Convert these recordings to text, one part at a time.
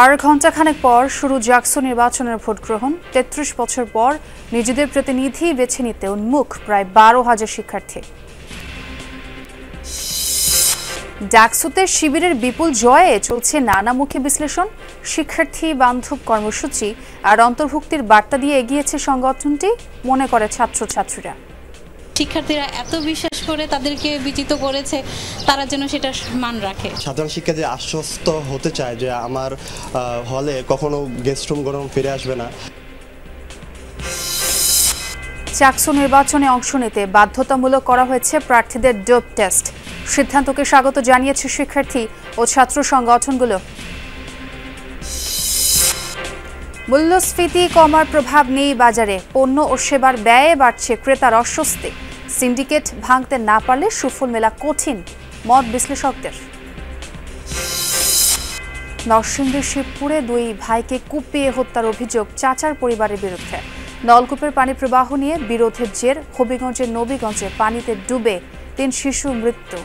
আর ঘণ্টাখানেক পর শুরু জাকসু নির্বাচনের ভোট গ্রহণ। ৩৩ বছর পর নিজেদের প্রতিনিধি বেছে নিতে উন্মুখ প্রায় ১২,০০০ শিক্ষার্থী। জাকসুতে শিবিরের বিপুল জয়ে চলছে নানামুখী বিশ্লেষণ। শিক্ষার্থী বান্ধব কর্মসূচি আর অন্তর্ভুক্তির বার্তা দিয়ে এগিয়েছে সংগঠনটি, মনে করে ছাত্রছাত্রীরা। শিক্ষার্থীরা এত বিশ্বাস করে তাদেরকে বিচিত করেছে, তারা যেন সেটা মান রাখে। সাধারণ শিক্ষার্থী আশ্বস্ত হতে চায় যে আমার হলে কখনো গেস্ট রুম গরম ফিরে আসবে না। জাকসু নির্বাচনে অংশ নিতে বাধ্যতামূলক করা হয়েছে প্রার্থীদের ডোপ টেস্ট। সিদ্ধান্তকে স্বাগত জানিয়েছে শিক্ষার্থী ও ছাত্র সংগঠনগুলো। মূল্যস্ফীতি কমার প্রভাব নেই বাজারে, পণ্য ও সেবার ব্যয়ে বাড়ছে ক্রেতার অস্বস্তি। সিন্ডিকেট ভাঙতে না পারলে সুফল মেলা কঠিন, মত বিশ্লেষকদের। নরসিংদীর শিবপুরে দুই ভাইকে কুপিয়ে হত্যার অভিযোগ চাচার পরিবারের বিরুদ্ধে। নলকূপের পানি প্রবাহ নিয়ে বিরোধের জের। হবিগঞ্জের নবীগঞ্জে পানিতে ডুবে ৩ শিশু মৃত্যু।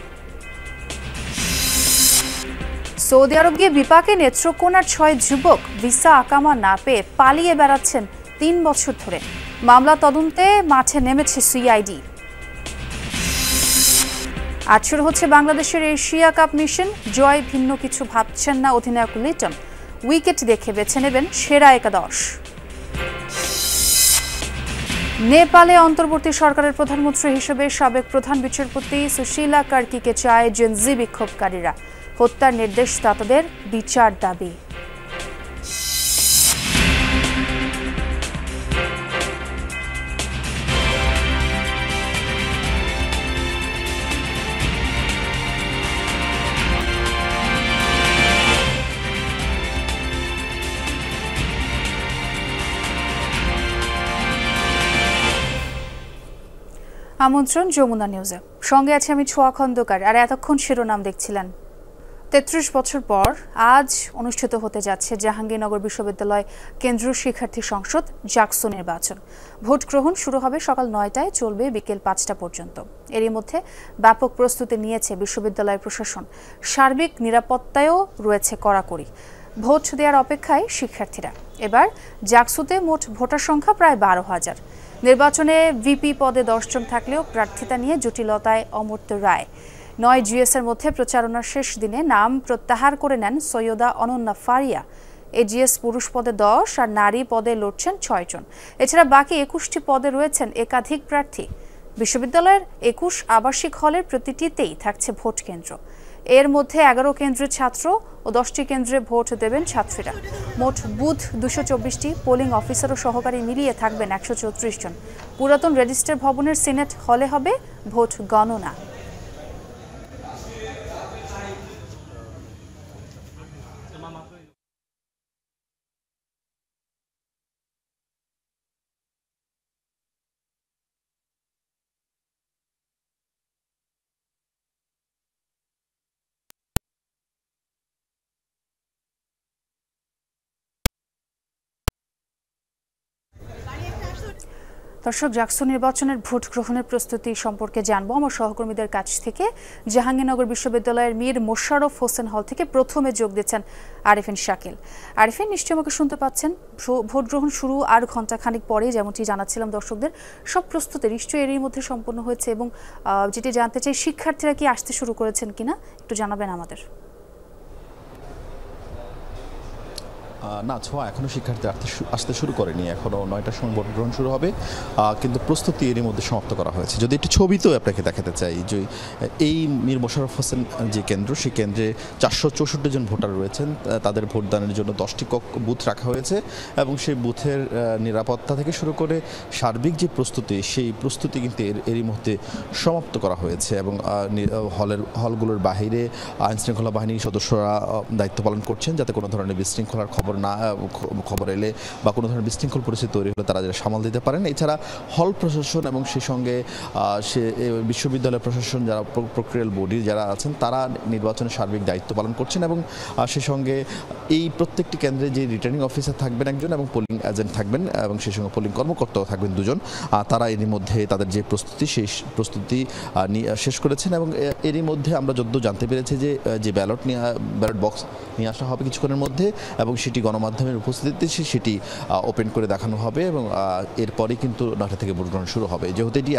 সৌদি আরব গিয়ে বিপাকে নেত্রকোনার ৬ যুবক ভিসা আকামা না পেয়ে পালিয়ে বেড়াচ্ছেন ৩ বছর ধরে। মামলা তদন্তে মাঠে নেমেছে সিআইডি। আজ শুরু হচ্ছে বাংলাদেশের এশিয়া কাপ মিশন। জয় ভিন্ন কিছু ভাবছেন না অধিনায়ক লিটন। উইকেট দেখে বেছে নেবেন সেরা একাদশ। নেপালে অন্তর্বর্তী সরকারের প্রধানমন্ত্রী হিসেবে সাবেক প্রধান বিচারপতি সুশীলা কার্কিকে চায় জেনজি বিক্ষোভকারীরা। হত্যার নির্দেশদাতাদের বিচার দাবি। আমন্ত্রণ যমুনা নিউজে, সঙ্গে আছে আমি ছোয়া খন্দকার। আর এতক্ষণ শিরোনাম দেখছিলেন। ৩৩ বছর পর আজ অনুষ্ঠিত হতে যাচ্ছে জাহাঙ্গীরনগর বিশ্ববিদ্যালয় কেন্দ্রীয় শিক্ষার্থী সংসদ জাকসু নির্বাচন। ভোট গ্রহণ শুরু হবে সকাল ৯টায়, চলবে বিকেল ৫টা পর্যন্ত। এরই মধ্যে ব্যাপক প্রস্তুতি নিয়েছে বিশ্ববিদ্যালয় প্রশাসন। সার্বিক নিরাপত্তায়ও রয়েছে কড়াকড়ি। ভোট দেওয়ার অপেক্ষায় শিক্ষার্থীরা। এবার জাকসুতে মোট ভোটার সংখ্যা প্রায় ১২,০০০। নির্বাচনে ভিপি পদে ১০ জন থাকলেও প্রার্থিতা নিয়ে জটিলতায় অমর্ত্য রায়। ৯ জিএসের মধ্যে প্রচারণার শেষ দিনে নাম প্রত্যাহার করে নেন সৈয়দা অনন্যা ফারিয়া। এজিএস পুরুষ পদে ১০ আর নারী পদে লড়ছেন ৬ জন। এছাড়া বাকি ২১টি পদে রয়েছেন একাধিক প্রার্থী। বিশ্ববিদ্যালয়ের ২১ আবাসিক হলের প্রতিটিতেই থাকছে ভোট কেন্দ্র। এর মধ্যে ১১ কেন্দ্রের ছাত্র ও 10টি কেন্দ্রে ভোট দেবেন ছাত্রীরা। মোট বুথ ২২৪টি, পোলিং অফিসার ও সহকারী মিলিয়ে থাকবেন ১৩৪ জন। পুরাতন রেজিস্টার ভবনের সিনেট হলে হবে ভোট গণনা। দর্শক, জাকসু নির্বাচনের ভোট গ্রহণের প্রস্তুতি সম্পর্কে জানবো আমার সহকর্মীদের কাছ থেকে। জাহাঙ্গীরনগর বিশ্ববিদ্যালয়ের মীর মোশাররফ হোসেন হল থেকে প্রথমে যোগ দিচ্ছেন আরিফিন শাকিল। আরিফিন, নিশ্চয়ই আমাকে শুনতে পাচ্ছেন। ভোট গ্রহণ শুরু আর ঘণ্টাখানিক পরে, যেমনটি জানাচ্ছিলাম দর্শকদের, সব প্রস্তুতি নিশ্চয়ই এরই মধ্যে সম্পন্ন হয়েছে। এবং যেটি জানতে চাই, শিক্ষার্থীরা কি আসতে শুরু করেছেন কিনা একটু জানাবেন আমাদের। না ছোঁয়া, এখনও শিক্ষার্থী আসতে শুরু করেনি। এখনও ৯টার সময় ভোট গ্রহণ শুরু হবে, কিন্তু প্রস্তুতি এরই মধ্যে সমাপ্ত করা হয়েছে। যদি একটু ছবিতেও আপনাকে দেখাতে চাই, যে এই মীর মোশাররফ হোসেন যে কেন্দ্র, সেই কেন্দ্রে ৪৬৪ জন ভোটার রয়েছেন। তাদের ভোটদানের জন্য 10টি বুথ রাখা হয়েছে এবং সেই বুথের নিরাপত্তা থেকে শুরু করে সার্বিক যে প্রস্তুতি, সেই প্রস্তুতি কিন্তু এরই মধ্যে সমাপ্ত করা হয়েছে। এবং হলগুলোর বাহিরে আইনশৃঙ্খলা বাহিনীর সদস্যরা দায়িত্ব পালন করছেন, যাতে কোনো ধরনের বিশৃঙ্খলার খবর খবর এলে বা কোনো ধরনের বিশৃঙ্খল পরিস্থিতি তৈরি হলে তারা যারা সামাল দিতে পারেন। এছাড়া হল প্রশাসন এবং সেই সঙ্গে বিশ্ববিদ্যালয় প্রশাসন যারা প্রক্রিয়াল বডি যারা আছেন তারা নির্বাচনের সার্বিক দায়িত্ব পালন করছেন এবং সেই সঙ্গে এই প্রত্যেকটি কেন্দ্রে যে রিটার্নিং অফিসার থাকবেন একজন এবং পোলিং এজেন্ট থাকবেন এবং সেই সঙ্গে পোলিং কর্মকর্তাও থাকবেন দুজন। তারা এরই মধ্যে তাদের যে প্রস্তুতি সেই প্রস্তুতি শেষ করেছেন এবং এরই মধ্যে আমরা যদ্দূর জানতে পেরেছি যে ব্যালট বক্স নিয়ে আসা হবে কিছুক্ষণের মধ্যে এবং সেটি গণমাধ্যমের উপস্থিতিতে সেটি ওপেন করে দেখানো হবে এবং এরপরই কিন্তু 9টা থেকে ভোট গ্রহণ শুরু হবে। যেহেতু এটি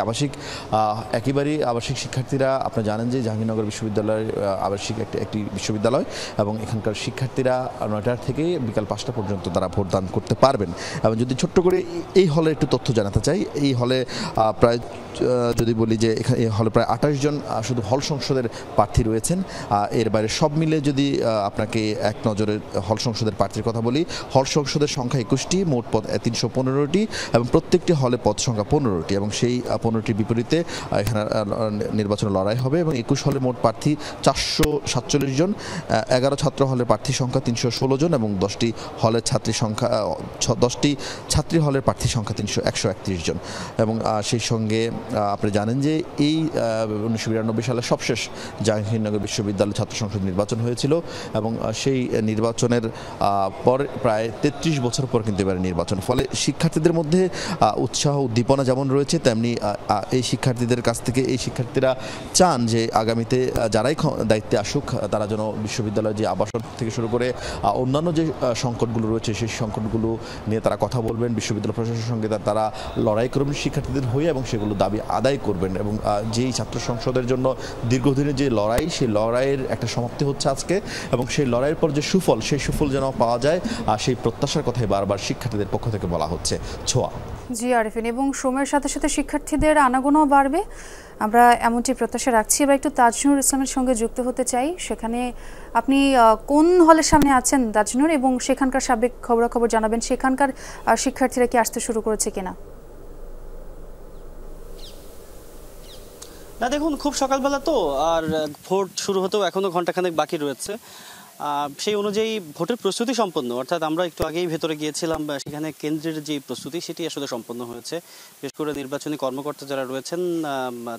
একেবারেই আবাসিক শিক্ষার্থীরা, আপনারা জানেন যে জাহাঙ্গীরনগর বিশ্ববিদ্যালয়ের আবাসিক একটি বিশ্ববিদ্যালয় এবং এখানকার শিক্ষার্থীরা 9টা থেকে বিকাল 5টা পর্যন্ত তারা ভোটদান করতে পারবেন। এবং যদি ছোট্ট করে এই হলে একটু তথ্য জানাতে চাই, এই হলে প্রায় যদি বলি যে এখানে এই হলে প্রায় 28 জন শুধু হল সংসদের প্রার্থী রয়েছেন। এর বাইরে সব মিলে যদি আপনাকে এক নজরে হল সংসদের প্রার্থীর কথা বলি, হল সংসদের সংখ্যা 21টি, মোট পদ 315টি এবং প্রত্যেকটি হলে পদ সংখ্যা 15টি এবং সেই 15টির বিপরীতে এখানে নির্বাচনে লড়াই হবে এবং 21 হলে মোট প্রার্থী 447 জন, 11 ছাত্র হলের প্রার্থী সংখ্যা 316 জন এবং 10টি হলের ছাত্রী হলের প্রার্থী সংখ্যা 131 জন। এবং সেই সঙ্গে আপনি জানেন যে এই 1992 সালে সবশেষ জাহাঙ্গীরনগর বিশ্ববিদ্যালয় ছাত্র সংসদ নির্বাচন হয়েছিল এবং সেই নির্বাচনের পর প্রায় 33 বছর পর কিন্তু এবারে নির্বাচন। ফলে শিক্ষার্থীদের মধ্যে উৎসাহ উদ্দীপনা যেমন রয়েছে তেমনি এই শিক্ষার্থীদের কাছ থেকে এই শিক্ষার্থীরা চান যে আগামীতে যারাই দায়িত্বে আসুক তারা যেন বিশ্ববিদ্যালয়ের যে আবাসন থেকে শুরু করে অন্যান্য যে সংকটগুলো রয়েছে সেই সংকটগুলো নিয়ে তারা কথা বলবেন, বিশ্ববিদ্যালয় প্রশাসনের সঙ্গে তারা লড়াই করবেন শিক্ষার্থীদের হয়ে এবং সেগুলো দাবি আদায় করবেন। এবং যেই ছাত্র সংসদের জন্য দীর্ঘদিনের যে লড়াই, সেই লড়াইয়ের একটা সমাপ্তি হচ্ছে আজকে এবং সেই লড়াইয়ের পর যে সুফল, সেই সুফল যেন পাওয়া যায় সেই প্রত্যাশার কথাই বারবার শিক্ষার্থীদের পক্ষ থেকে বলা হচ্ছে। ছোঁয়া। জি আরিফিন, এবং সময়ের সাথে সাথে শিক্ষার্থীদের আনাগোনাও বাড়বে, আমরা এমনটি প্রত্যাশা রাখছি। এবার একটু তাজনুর ইসলামের সঙ্গে যুক্ত হতে চাই। সেখানে আপনি কোন হলের সামনে আছেন তাজনুর, এবং সেখানকার সাবেক খবরাখবর জানাবেন, সেখানকার শিক্ষার্থীরা কি আসতে শুরু করেছে কিনা? না দেখুন, খুব সকালবেলা তো, আর ভোট শুরু হতেও এখনো ঘন্টাখানেক বাকি রয়েছে। সেই অনুযায়ী ভোটের প্রস্তুতি সম্পন্ন, অর্থাৎ আমরা একটু আগেই ভেতরে গিয়েছিলাম, সেখানে কেন্দ্রের যে প্রস্তুতি সেটি আসলে সম্পন্ন হয়েছে। বিশেষ করে নির্বাচনী কর্মকর্তা যারা রয়েছেন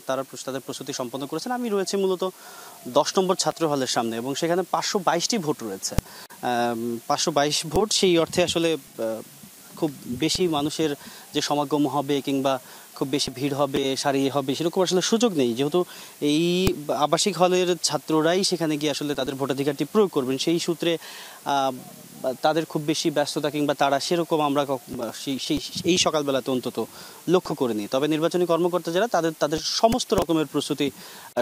তারা তাদের প্রস্তুতি সম্পন্ন করেছেন। আমি রয়েছে মূলত 10 নম্বর ছাত্র হলের সামনে এবং সেখানে 522টি ভোট রয়েছে। 522 ভোট, সেই অর্থে আসলে খুব বেশি মানুষের যে সমাগম হবে কিংবা খুব বেশি ভিড় হবে, সারি হবে, সেরকম আসলে সুযোগ নেই, যেহেতু এই আবাসিক হলের ছাত্ররাই সেখানে গিয়ে আসলে তাদের ভোটাধিকারটি প্রয়োগ করবেন। সেই সূত্রে তাদের খুব বেশি ব্যস্ততা কিংবা তারা সেরকম আমরা এই সকালবেলাতে অন্তত লক্ষ্য করিনি। তবে নির্বাচনী কর্মকর্তা যারা তাদের সমস্ত রকমের প্রস্তুতি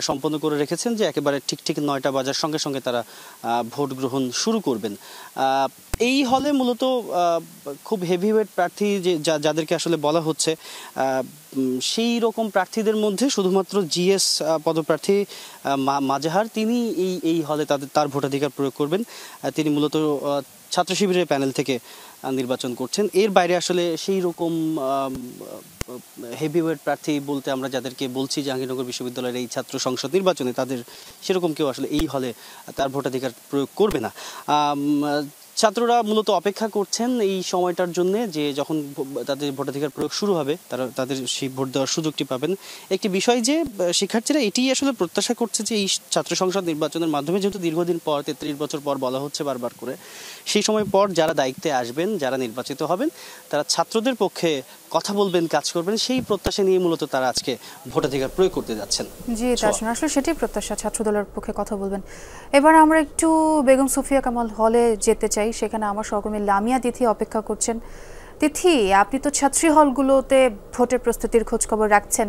সম্পন্ন করে রেখেছেন যে একেবারে ঠিক 9টা বাজার সঙ্গে সঙ্গে তারা ভোট গ্রহণ শুরু করবেন। এই হলে মূলত খুব হেভিওয়েট প্রার্থী যাদেরকে আসলে বলা হচ্ছে, সেই রকম প্রার্থীদের মধ্যে শুধুমাত্র জিএস পদপ্রার্থী মাজহার তিনি এই হলে তার ভোটাধিকার প্রয়োগ করবেন। তিনি মূলত ছাত্র শিবিরের প্যানেল থেকে নির্বাচন করছেন। এর বাইরে আসলে সেই রকম হেভিওয়েট প্রার্থী বলতে আমরা যাদেরকে বলছি জাহাঙ্গীরনগর বিশ্ববিদ্যালয়ের এই ছাত্র সংসদ নির্বাচনে, তাদের সেরকম কেউ আসলে এই হলে তার ভোটাধিকার প্রয়োগ করবে না। ছাত্ররা মূলত অপেক্ষা করছেন এই সময়টার জন্য যে যখন তাদের ভোটাধিকার প্রয়োগ শুরু হবে তাদের সেই ভোট দেওয়ার সুযোগটি পাবেন। একটি বিষয় যে শিক্ষার্থীরা এটি আসলে প্রত্যাশা করছে যে এই ছাত্র সংসদ নির্বাচনের মাধ্যমে, যেহেতু দীর্ঘদিন পর 33 বছর পর বলা হচ্ছে বারবার করে, সেই সময় পর যারা দায়িত্বে আসবেন, যারা নির্বাচিত হবেন, তারা ছাত্রদের পক্ষে কথা বলবেন, কাজ করবেন, সেই প্রত্যাশা নিয়ে মূলত তারা আজকে ভোটাধিকার প্রয়োগ করতে যাচ্ছেন। জি তাজনুর, আসলে সেটাই প্রত্যাশা, ছাত্রদলের পক্ষে কথা বলবেন। এবার আমরা একটু বেগম সুফিয়া কামাল হলে যেতে চাই। সেখানে আমার সহকর্মী লামিয়া তিথি অপেক্ষা করছেন। তিথি, আপনি তো ছাত্রী হলগুলোতে ভোটের প্রস্তুতির খোঁজ খবর রাখছেন,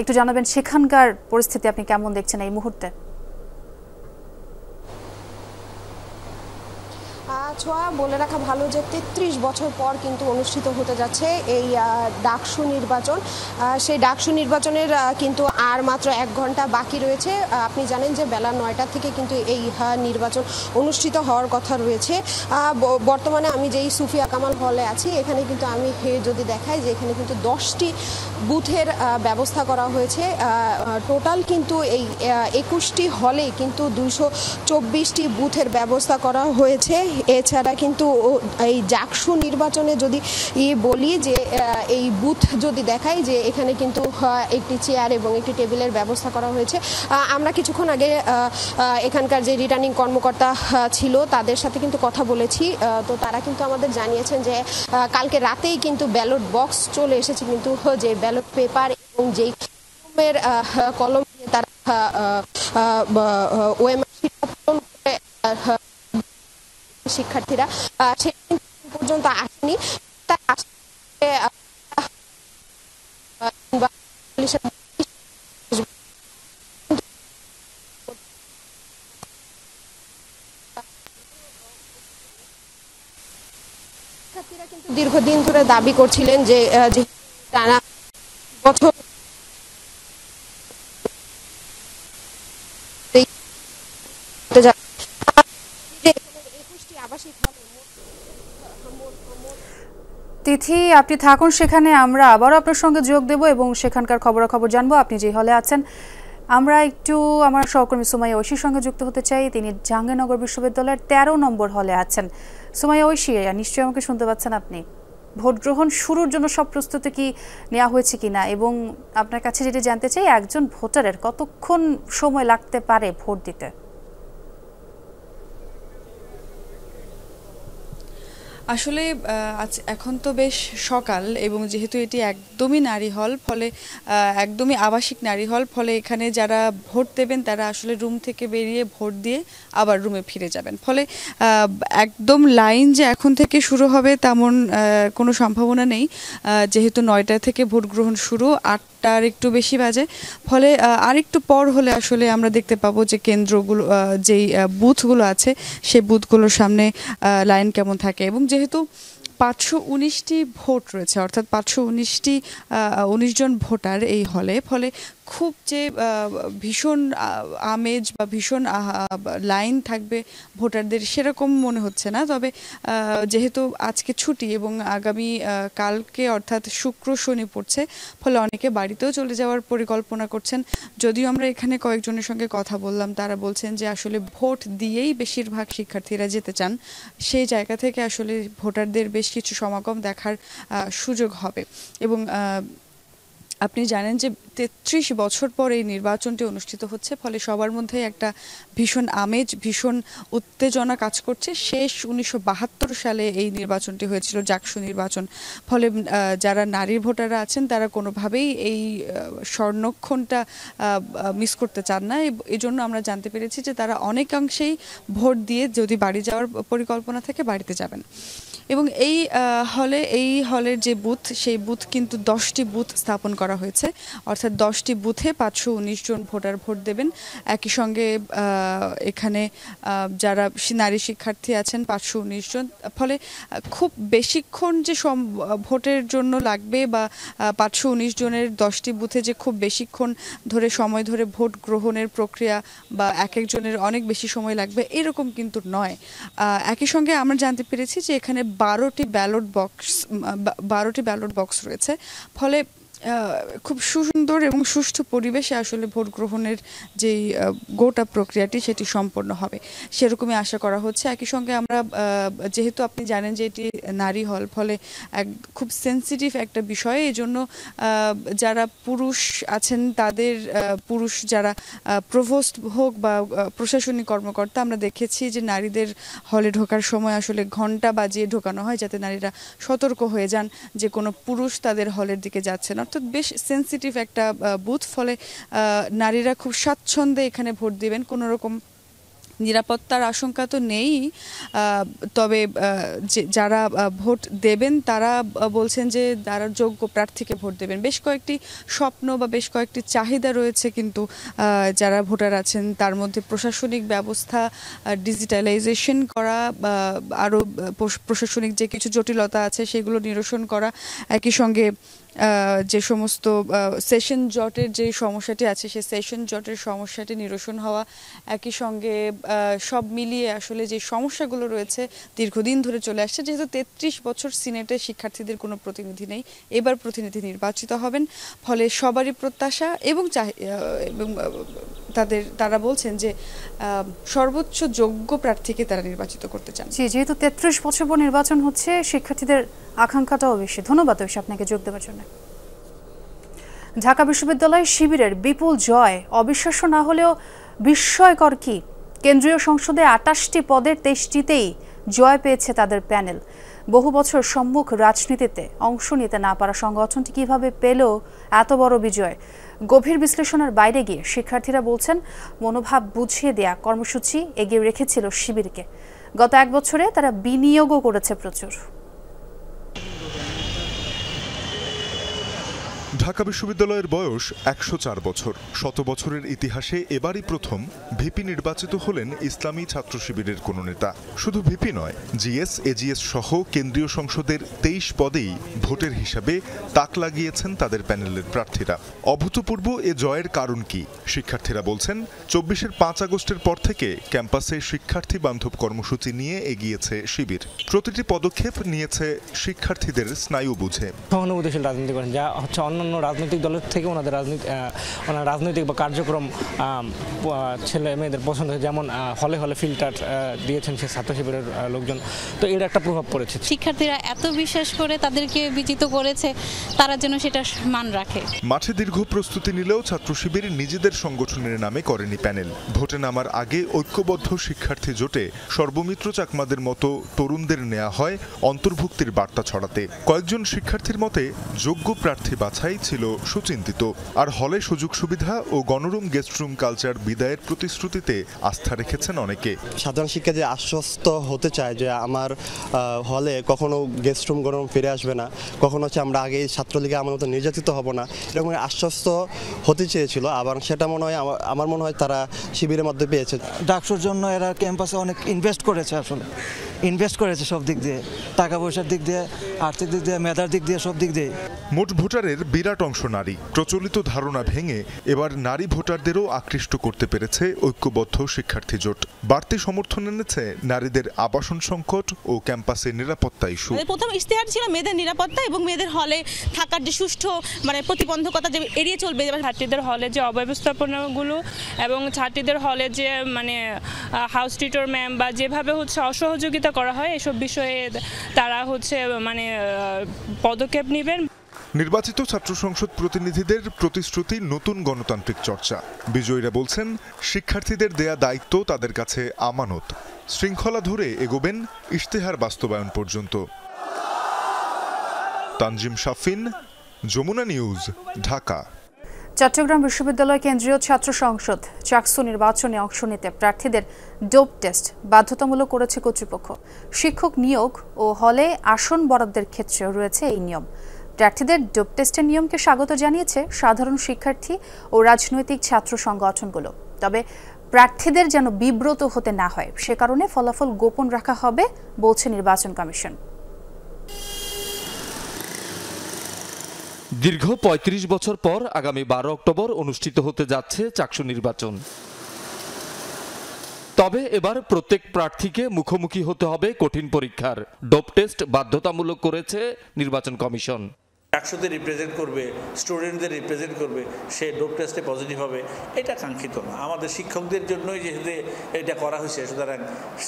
একটু জানাবেন সেখানকার পরিস্থিতি আপনি কেমন দেখছেন এই মুহূর্তে? ছোঁয়া, বলে রাখা ভালো যে 33 বছর পর কিন্তু অনুষ্ঠিত হতে যাচ্ছে এই ডাকসু নির্বাচন। সেই ডাকসু নির্বাচনের কিন্তু আর মাত্র 1 ঘন্টা বাকি রয়েছে। আপনি জানেন যে বেলা 9টা থেকে কিন্তু এই নির্বাচন অনুষ্ঠিত হওয়ার কথা রয়েছে। বর্তমানে আমি যেই সুফিয়া কামাল হলে আছি, এখানে কিন্তু আমি যদি দেখাই যে এখানে কিন্তু 10টি বুথের ব্যবস্থা করা হয়েছে। টোটাল কিন্তু এই 21টি হলে কিন্তু 224টি বুথের ব্যবস্থা করা হয়েছে। এছাড়া কিন্তু এই জাকসু নির্বাচনে যদি বলি যে এই বুথ যদি দেখাই যে এখানে কিন্তু একটি চেয়ার এবং একটি টেবিলের ব্যবস্থা করা হয়েছে। আমরা কিছুক্ষণ আগে এখানকার যে রিটার্নিং কর্মকর্তা ছিল তাদের সাথে কিন্তু কথা বলেছি, তো তারা কিন্তু আমাদের জানিয়েছেন যে কালকে রাতেই কিন্তু ব্যালট বক্স চলে এসেছে, কিন্তু যে ব্যালট পেপার এবং যেই কলম দিয়ে তারা ওএমআর পূরণ করে শিক্ষার্থীরা সেটা কিন্তু পর্যন্ত আসেনি। শিক্ষার্থীরা কিন্তু দীর্ঘদিন ধরে দাবি করছিলেন যে টানা বছর তিথি, আপনি থাকুন সেখানে, আমরা আবারও আপনার সঙ্গে যোগ দেব এবং সেখানকার খবরাখবর জানবো আপনি যে হলে আছেন। আমরা একটু আমার সহকর্মী সুমাইয়া ঐশীর সঙ্গে যুক্ত হতে চাই। তিনি জাহাঙ্গীরনগর বিশ্ববিদ্যালয়ের 13 নম্বর হলে আছেন। সুমাইয়া ঐশী, নিশ্চয়ই আমাকে শুনতে পাচ্ছেন আপনি? ভোট গ্রহণ শুরুর জন্য সব প্রস্তুতি কি নেওয়া হয়েছে কিনা, এবং আপনার কাছে যেটা জানতে চাই, একজন ভোটারের কতক্ষণ সময় লাগতে পারে ভোট দিতে? আসলে এখন তো বেশ সকাল এবং যেহেতু এটি একদমই নারী হল, ফলে একদমই আবাসিক নারী হল, ফলে এখানে যারা ভোট দেবেন তারা আসলে রুম থেকে বেরিয়ে ভোট দিয়ে আবার রুমে ফিরে যাবেন। ফলে একদম লাইন যে এখন থেকে শুরু হবে তেমন কোনো সম্ভাবনা নেই, যেহেতু 9টা থেকে ভোট গ্রহণ শুরু, 8টার একটু বেশি বাজে। ফলে আরেকটু পর হলে আসলে আমরা দেখতে পাবো যে কেন্দ্রগুলো, যেই বুথগুলো আছে সেই বুথগুলোর সামনে লাইন কেমন থাকে। এবং যেহেতু 519টি ভোট রয়েছে, অর্থাৎ 519 জন ভোটার এই হলে, ফলে খুব যে ভীষণ আমেজ বা ভীষণ লাইন থাকবে ভোটারদের সেরকম মনে হচ্ছে না। তবে যেহেতু আজকে ছুটি এবং আগামী কালকে অর্থাৎ শুক্র শনি পড়ছে, ফলে অনেকে বাড়িতেও চলে যাওয়ার পরিকল্পনা করছেন। যদিও আমরা এখানে কয়েকজনের সঙ্গে কথা বললাম, তারা বলছেন যে আসলে ভোট দিয়েই বেশিরভাগ শিক্ষার্থীরা যেতে চান। সেই জায়গা থেকে আসলে ভোটারদের বেশ কিছু সমাগম দেখার সুযোগ হবে। এবং আপনি জানেন যে 33 বছর পর এই নির্বাচনটি অনুষ্ঠিত হচ্ছে, ফলে সবার মধ্যে একটা ভীষণ আমেজ, ভীষণ উত্তেজনা কাজ করছে। শেষ 1972 সালে এই নির্বাচনটি হয়েছিল, জাকসু নির্বাচন। ফলে যারা নারী ভোটাররা আছেন তারা কোনোভাবেই এই স্বর্ণক্ষণটা মিস করতে চান না। এই জন্য আমরা জানতে পেরেছি যে তারা অনেকাংশেই ভোট দিয়ে যদি বাড়ি যাওয়ার পরিকল্পনা থাকে বাড়িতে যাবেন। এবং এই হলের যে বুথ, সেই বুথ কিন্তু 10টি বুথ স্থাপন করা হয়েছে, অর্থাৎ 10টি বুথে 519 জন ভোটার ভোট দেবেন। একই সঙ্গে এখানে যারা নারী শিক্ষার্থী আছেন 519 জন। ফলে খুব বেশিক্ষণ যে ভোটের জন্য লাগবে বা 519 জনের 10টি বুথে যে খুব বেশিক্ষণ ধরে সময় ধরে ভোট গ্রহণের প্রক্রিয়া বা এক একজনের অনেক বেশি সময় লাগবে এরকম কিন্তু নয়। একই সঙ্গে আমরা জানতে পেরেছি যে এখানে 12টি ব্যালট বক্স রয়েছে। ফলে খুব সুন্দর এবং সুষ্ঠু পরিবেশে আসলে ভোট গ্রহণের যেই গোটা প্রক্রিয়াটি সেটি সম্পন্ন হবে সেরকমই আশা করা হচ্ছে। একই সঙ্গে আমরা যেহেতু আপনি জানেন যে এটি নারী হল, ফলে খুব সেন্সিটিভ একটা বিষয়, এই জন্য যারা পুরুষ আছেন তাদের পুরুষ যারা প্রভোস্ট হোক বা প্রশাসনিক কর্মকর্তা, আমরা দেখেছি যে নারীদের হলে ঢোকার সময় আসলে ঘন্টা বাজিয়ে ঢোকানো হয় যাতে নারীরা সতর্ক হয়ে যান যে কোনো পুরুষ তাদের হলের দিকে যাচ্ছে না। অর্থাৎ বেশ সেন্সিটিভ একটা বুথ, ফলে নারীরা খুব স্বাচ্ছন্দ্যে এখানে ভোট দিবেন, কোনো রকম নিরাপত্তার আশঙ্কা তো নেই। তবে যারা ভোট দেবেন তারা বলছেন যে তারা যোগ্য প্রার্থীকে ভোট দেবেন। বেশ কয়েকটি স্বপ্ন বা বেশ কয়েকটি চাহিদা রয়েছে কিন্তু যারা ভোটার আছেন তার মধ্যে প্রশাসনিক ব্যবস্থা ডিজিটালাইজেশন করা, আরও প্রশাসনিক যে কিছু জটিলতা আছে সেগুলো নিরসন করা, একই সঙ্গে যে সমস্ত সেশন জটের যে সমস্যাটি আছে সেই সেশন জটের সমস্যাটি নিরসন হওয়া, একই সঙ্গে সব মিলিয়ে আসলে যে সমস্যাগুলো রয়েছে দীর্ঘদিন ধরে চলে আসছে, যেহেতু 33 বছর সিনেটে শিক্ষার্থীদের কোনো প্রতিনিধি নেই, এবার প্রতিনিধি নির্বাচিত হবেন, ফলে সবারই প্রত্যাশা এবং তারা বলছেন যে সর্বোচ্চ যোগ্য প্রার্থীকে তারা নির্বাচিত করতে চান। যেহেতু 33 বছর পর নির্বাচন হচ্ছে, শিক্ষার্থীদের আকাঙ্ক্ষাটাও বেশি। ধন্যবাদ আপনাকে যোগ দেওয়ার জন্য। ঢাকা বিশ্ববিদ্যালয় শিবিরের বিপুল জয় অবিশ্বাস্য না হলেও বিস্ময়কর কি, কেন্দ্রীয় সংসদে 28টি পদের 23টিতেই জয় পেয়েছে তাদের প্যানেল। বহু বছর সম্মুখ রাজনীতিতে অংশ নিতে না পারা সংগঠনটি কিভাবে পেল এত বড় বিজয়? গভীর বিশ্লেষণের বাইরে গিয়ে শিক্ষার্থীরা বলছেন, মনোভাব বুঝিয়ে দেয়া কর্মসূচি এগিয়ে রেখেছিল শিবিরকে। গত 1 বছরে তারা বিনিয়োগও করেছে প্রচুর। ঢাকা বিশ্ববিদ্যালয়ের বয়স 104 বছর। 100 বছরের ইতিহাসে এবারই প্রথম ভিপি নির্বাচিত হলেন ইসলামী ছাত্র শিবিরের কোনো নেতা। শুধু ভিপি নয়, জিএস, এজিএস সহ কেন্দ্রীয় সংসদের 23 পদেই ভোটের হিসাবে তাক লাগিয়েছেন তাদের প্যানেলের প্রার্থীরা। অভূতপূর্ব এ জয়ের কারণ কি? শিক্ষার্থীরা বলছেন, 24-এর 5 আগস্টের পর থেকে ক্যাম্পাসে শিক্ষার্থী বান্ধব কর্মসূচি নিয়ে এগিয়েছে শিবির। প্রতিটি পদক্ষেপ নিয়েছে শিক্ষার্থীদের স্নায়ু বুঝে। সহানুভূতিশীল রাজনীতি করেন, যা হচ্ছে অন্যান্য রাজনৈতিক দলের থেকে ওনাদের রাজনৈতিক বা কার্যক্রম ছেলে মেয়েদের পছন্দ হয়। যেমন হলে হলে ফিল্টার দিয়েছেন সে ছাত্র শিবিরের লোকজন, তো এর একটা প্রভাব পড়েছে। শিক্ষার্থীরা এত বিশ্বাস করে তাদেরকে বিজিত করেছে, তারা যেন সেটা মান রাখে। মাঠে দীর্ঘ প্রস্তুতি নিলেও ছাত্র শিবির নিজেদের সংগঠনের নামে করেনি প্যানেল। ভোটে নামার আগে ঐক্যবদ্ধ শিক্ষার্থী জোটে সর্বমিত্র চাকমাদের মতো তরুণদের নেওয়া হয় অন্তর্ভুক্তির বার্তা ছড়াতে। কয়েকজন শিক্ষার্থীর মতে যোগ্য প্রার্থী বাছাই ছিল সুচিন্তিত, আর হলে সুযোগ সুবিধা ও গণরুম গেস্টরুম কালচার বিদায়ের প্রতিশ্রুতিতে আস্থা রেখেছেন অনেকে। সাধারণ শিক্ষা যে আশ্বস্ত হতে চায় যে আমার হলে কখনো গেস্টরুম গণরুম ফিরে আসবে না, কখনো হচ্ছে আমরা আগে ছাত্রলীগে আমার মতো নির্যাতিত হব না, এরকম আশ্বস্ত হতে চেয়েছিল। আবার সেটা মনে হয় আমার মনে হয় তারা শিবিরের মধ্যে পেয়েছে। ডাকসুর জন্য এরা ক্যাম্পাসে অনেক ইনভেস্ট করেছে, আসলে ইনভেস্ট করেছে সব দিক দিয়ে, টাকা পয়সার দিক দিয়ে, আর্থিক দিক দিয়ে, মেধার দিক দিয়ে, সব দিক দিয়ে। মোট ভোটারের বিরাট অংশ নারী। প্রচলিত ধারণা ভেঙে এবার নারী ভোটারদেরও আকৃষ্ট করতে পেরেছে ঐক্যবদ্ধ শিক্ষার্থী জোট। বাড়তি সমর্থন এনেছে নারীদের আবাসন সংকট ও ক্যাম্পাসের নিরাপত্তা ইস্যু। প্রথম ইশতেহার ছিল মেয়েদের নিরাপত্তা এবং মেয়েদের হলে থাকার যে সুষ্ঠু প্রতিবন্ধকতা যে এড়িয়ে চলবে। ছাত্রীদের হলে যে অব্যবস্থাপনাগুলো এবং ছাত্রীদের হলে যে হাউস টিউটর ম্যাম বা যেভাবে হচ্ছে অসহযোগিতা করা হয়, এসব বিষয়ে তারা হচ্ছে পদক্ষেপ নেবেন। নির্বাচিত ছাত্র সংসদ প্রতিনিধিদের প্রতিশ্রুতি নতুন গণতান্ত্রিক চর্চা। বিজয়ীরা বলছেন, শিক্ষার্থীদের দেয়া দায়িত্ব তাদের কাছে আমানত। শৃঙ্খলা ধরে এগোবেন ইশতেহার বাস্তবায়ন পর্যন্ত। তানজিম শাফিন, যমুনা নিউজ, ঢাকা। চট্টগ্রাম বিশ্ববিদ্যালয় কেন্দ্রীয় ছাত্র সংসদ চাকসু নির্বাচনে অংশ নিতে প্রার্থীদের ডোপ টেস্ট বাধ্যতামূলক করেছে কর্তৃপক্ষ। শিক্ষক নিয়োগ ও হলে আসন বরাদ্দের ক্ষেত্রেও রয়েছে এই নিয়ম। প্রার্থীদের ডোপ টেস্টের নিয়মকে স্বাগত জানিয়েছে সাধারণ শিক্ষার্থী ও রাজনৈতিক ছাত্র সংগঠনগুলো। তবে প্রার্থীদের যেন বিব্রত হতে না হয় সে কারণে ফলাফল গোপন রাখা হবে বলছে নির্বাচন কমিশন। দীর্ঘ ৩৫ বছর পর আগামী ১২ অক্টোবর অনুষ্ঠিত হতে যাচ্ছে চাকসু নির্বাচন। তবে এবার প্রত্যেক প্রার্থীকে মুখোমুখি হতে হবে কঠিন পরীক্ষার। ডোপ টেস্ট বাধ্যতামূলক করেছে নির্বাচন কমিশন। চাকসুতে রিপ্রেজেন্ট করবে, স্টুডেন্টদের রিপ্রেজেন্ট করবে, সে ডোপ টেস্টে পজিটিভ হবে, এটা কাঙ্ক্ষিত না। আমাদের শিক্ষকদের জন্যই যেহেতু এটা করা হয়েছে, সুতরাং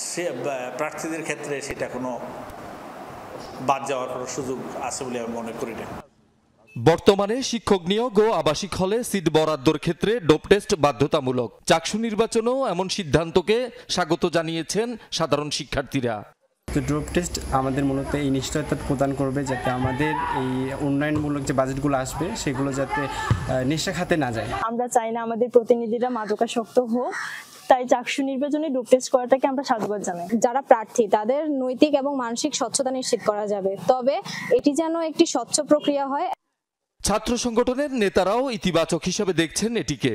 সে প্রার্থীদের ক্ষেত্রে সেটা কোনো বাদ যাওয়ার কোনো সুযোগ আছে বলে আমি মনে করি না। বর্তমানে শিক্ষক নিয়োগ ও আবাসিক হলে সিট বরাদ্দর ক্ষেত্রে ডোপ টেস্ট বাধ্যতামূলক। চাকসু নির্বাচনেও এমন সিদ্ধান্তকে স্বাগত জানিয়েছেন সাধারণ শিক্ষার্থীরা। ড্রপ টেস্ট আমাদের মূলত এই নিশ্চয়তা প্রদান করবে যাতে আমাদের এই উন্নয়নমূলক যে বাজেটগুলো আসবে সেগুলো যাতে নিঃস্ব খাতে না যায়। আমরা চাই না আমাদের প্রতিনিধিরা মাদকাসক্ত হোক, তাই চাকসু নির্বাচনে ডোপ টেস্ট করাটাকে আমরা সাধুবাদ জানাই। যারা প্রার্থী তাদের নৈতিক এবং মানসিক স্বচ্ছতা নিশ্চিত করা যাবে, তবে এটি যেন একটি স্বচ্ছ প্রক্রিয়া হয়। ছাত্র সংগঠনের নেতারাও ইতিবাচক হিসেবে দেখছেন এটিকে।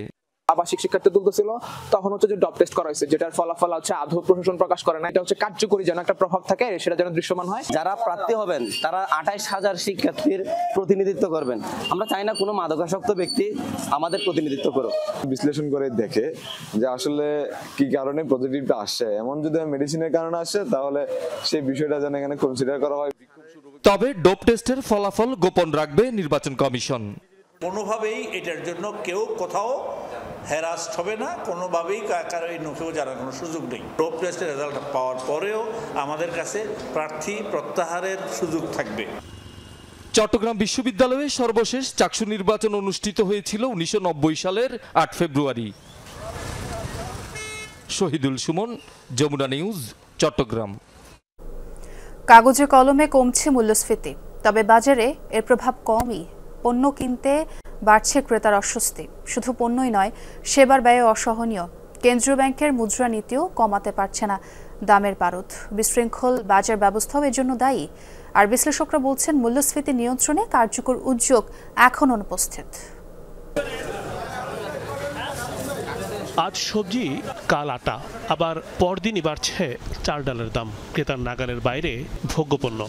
আবাসিক শিক্ষার্থী তুলতেছিল, তখন হচ্ছে যে ডপ টেস্ট করা হয়েছে, যেটার ফলাফল হচ্ছে আদৌ প্রশাসন প্রকাশ করে না। এটা হচ্ছে কার্যকরী যেন একটা প্রভাব থাকে, সেটা যেন দৃশ্যমান হয়। যারা প্রার্থী হবেন তারা 28,000 শিক্ষার্থীর প্রতিনিধিত্ব করবেন। আমরা চাই না কোনো মাদকাসক্ত ব্যক্তি আমাদের প্রতিনিধিত্ব করুক। বিশ্লেষণ করে দেখে যে আসলে কি কারণে পজিটিভটা আসছে, এমন যদি মেডিসিনের কারণে আসে তাহলে সেই বিষয়টা যেন এখানে কনসিডার করা হয়। তবে ডোপ টেস্টের ফলাফল গোপন রাখবে নির্বাচন কমিশন। কোনোভাবেই এটার জন্য কেউ কোথাও হ্যারাস্ট হবে না, কোনোভাবেই কারো এই নথিও জানার কোনো সুযোগ নেই। ডোপ টেস্টের রেজাল্ট পাওয়ার পরেও আমাদের কাছে প্রার্থী প্রত্যাহারের সুযোগ থাকবে। চট্টগ্রাম বিশ্ববিদ্যালয়ে সর্বশেষ চাকসু নির্বাচন অনুষ্ঠিত হয়েছিল 1990 সালের 8 ফেব্রুয়ারি। শহীদুল সুমন, যমুনা নিউজ, চট্টগ্রাম। কাগজে কলমে কমছে মূল্যস্ফীতি, তবে বাজারে এর প্রভাব কমই। পণ্য কিনতে বাড়ছে ক্রেতার অস্বস্তি। শুধু পণ্যই নয়, সেবার ব্যয় অসহনীয়। কেন্দ্রীয় ব্যাংকের মুদ্রানীতিও কমাতে পারছে না দামের পারদ। বিশৃঙ্খল বাজার ব্যবস্থাও এর জন্য দায়ী। আর বিশ্লেষকরা বলছেন, মূল্যস্ফীতি নিয়ন্ত্রণে কার্যকর উদ্যোগ এখন অনুপস্থিত। আজ সবজি, কাল আটা, আবার পরদিনই বাড়ছে চাল ডালের দাম। ক্রেতার নাগালের বাইরে ভোগ্যপণ্য।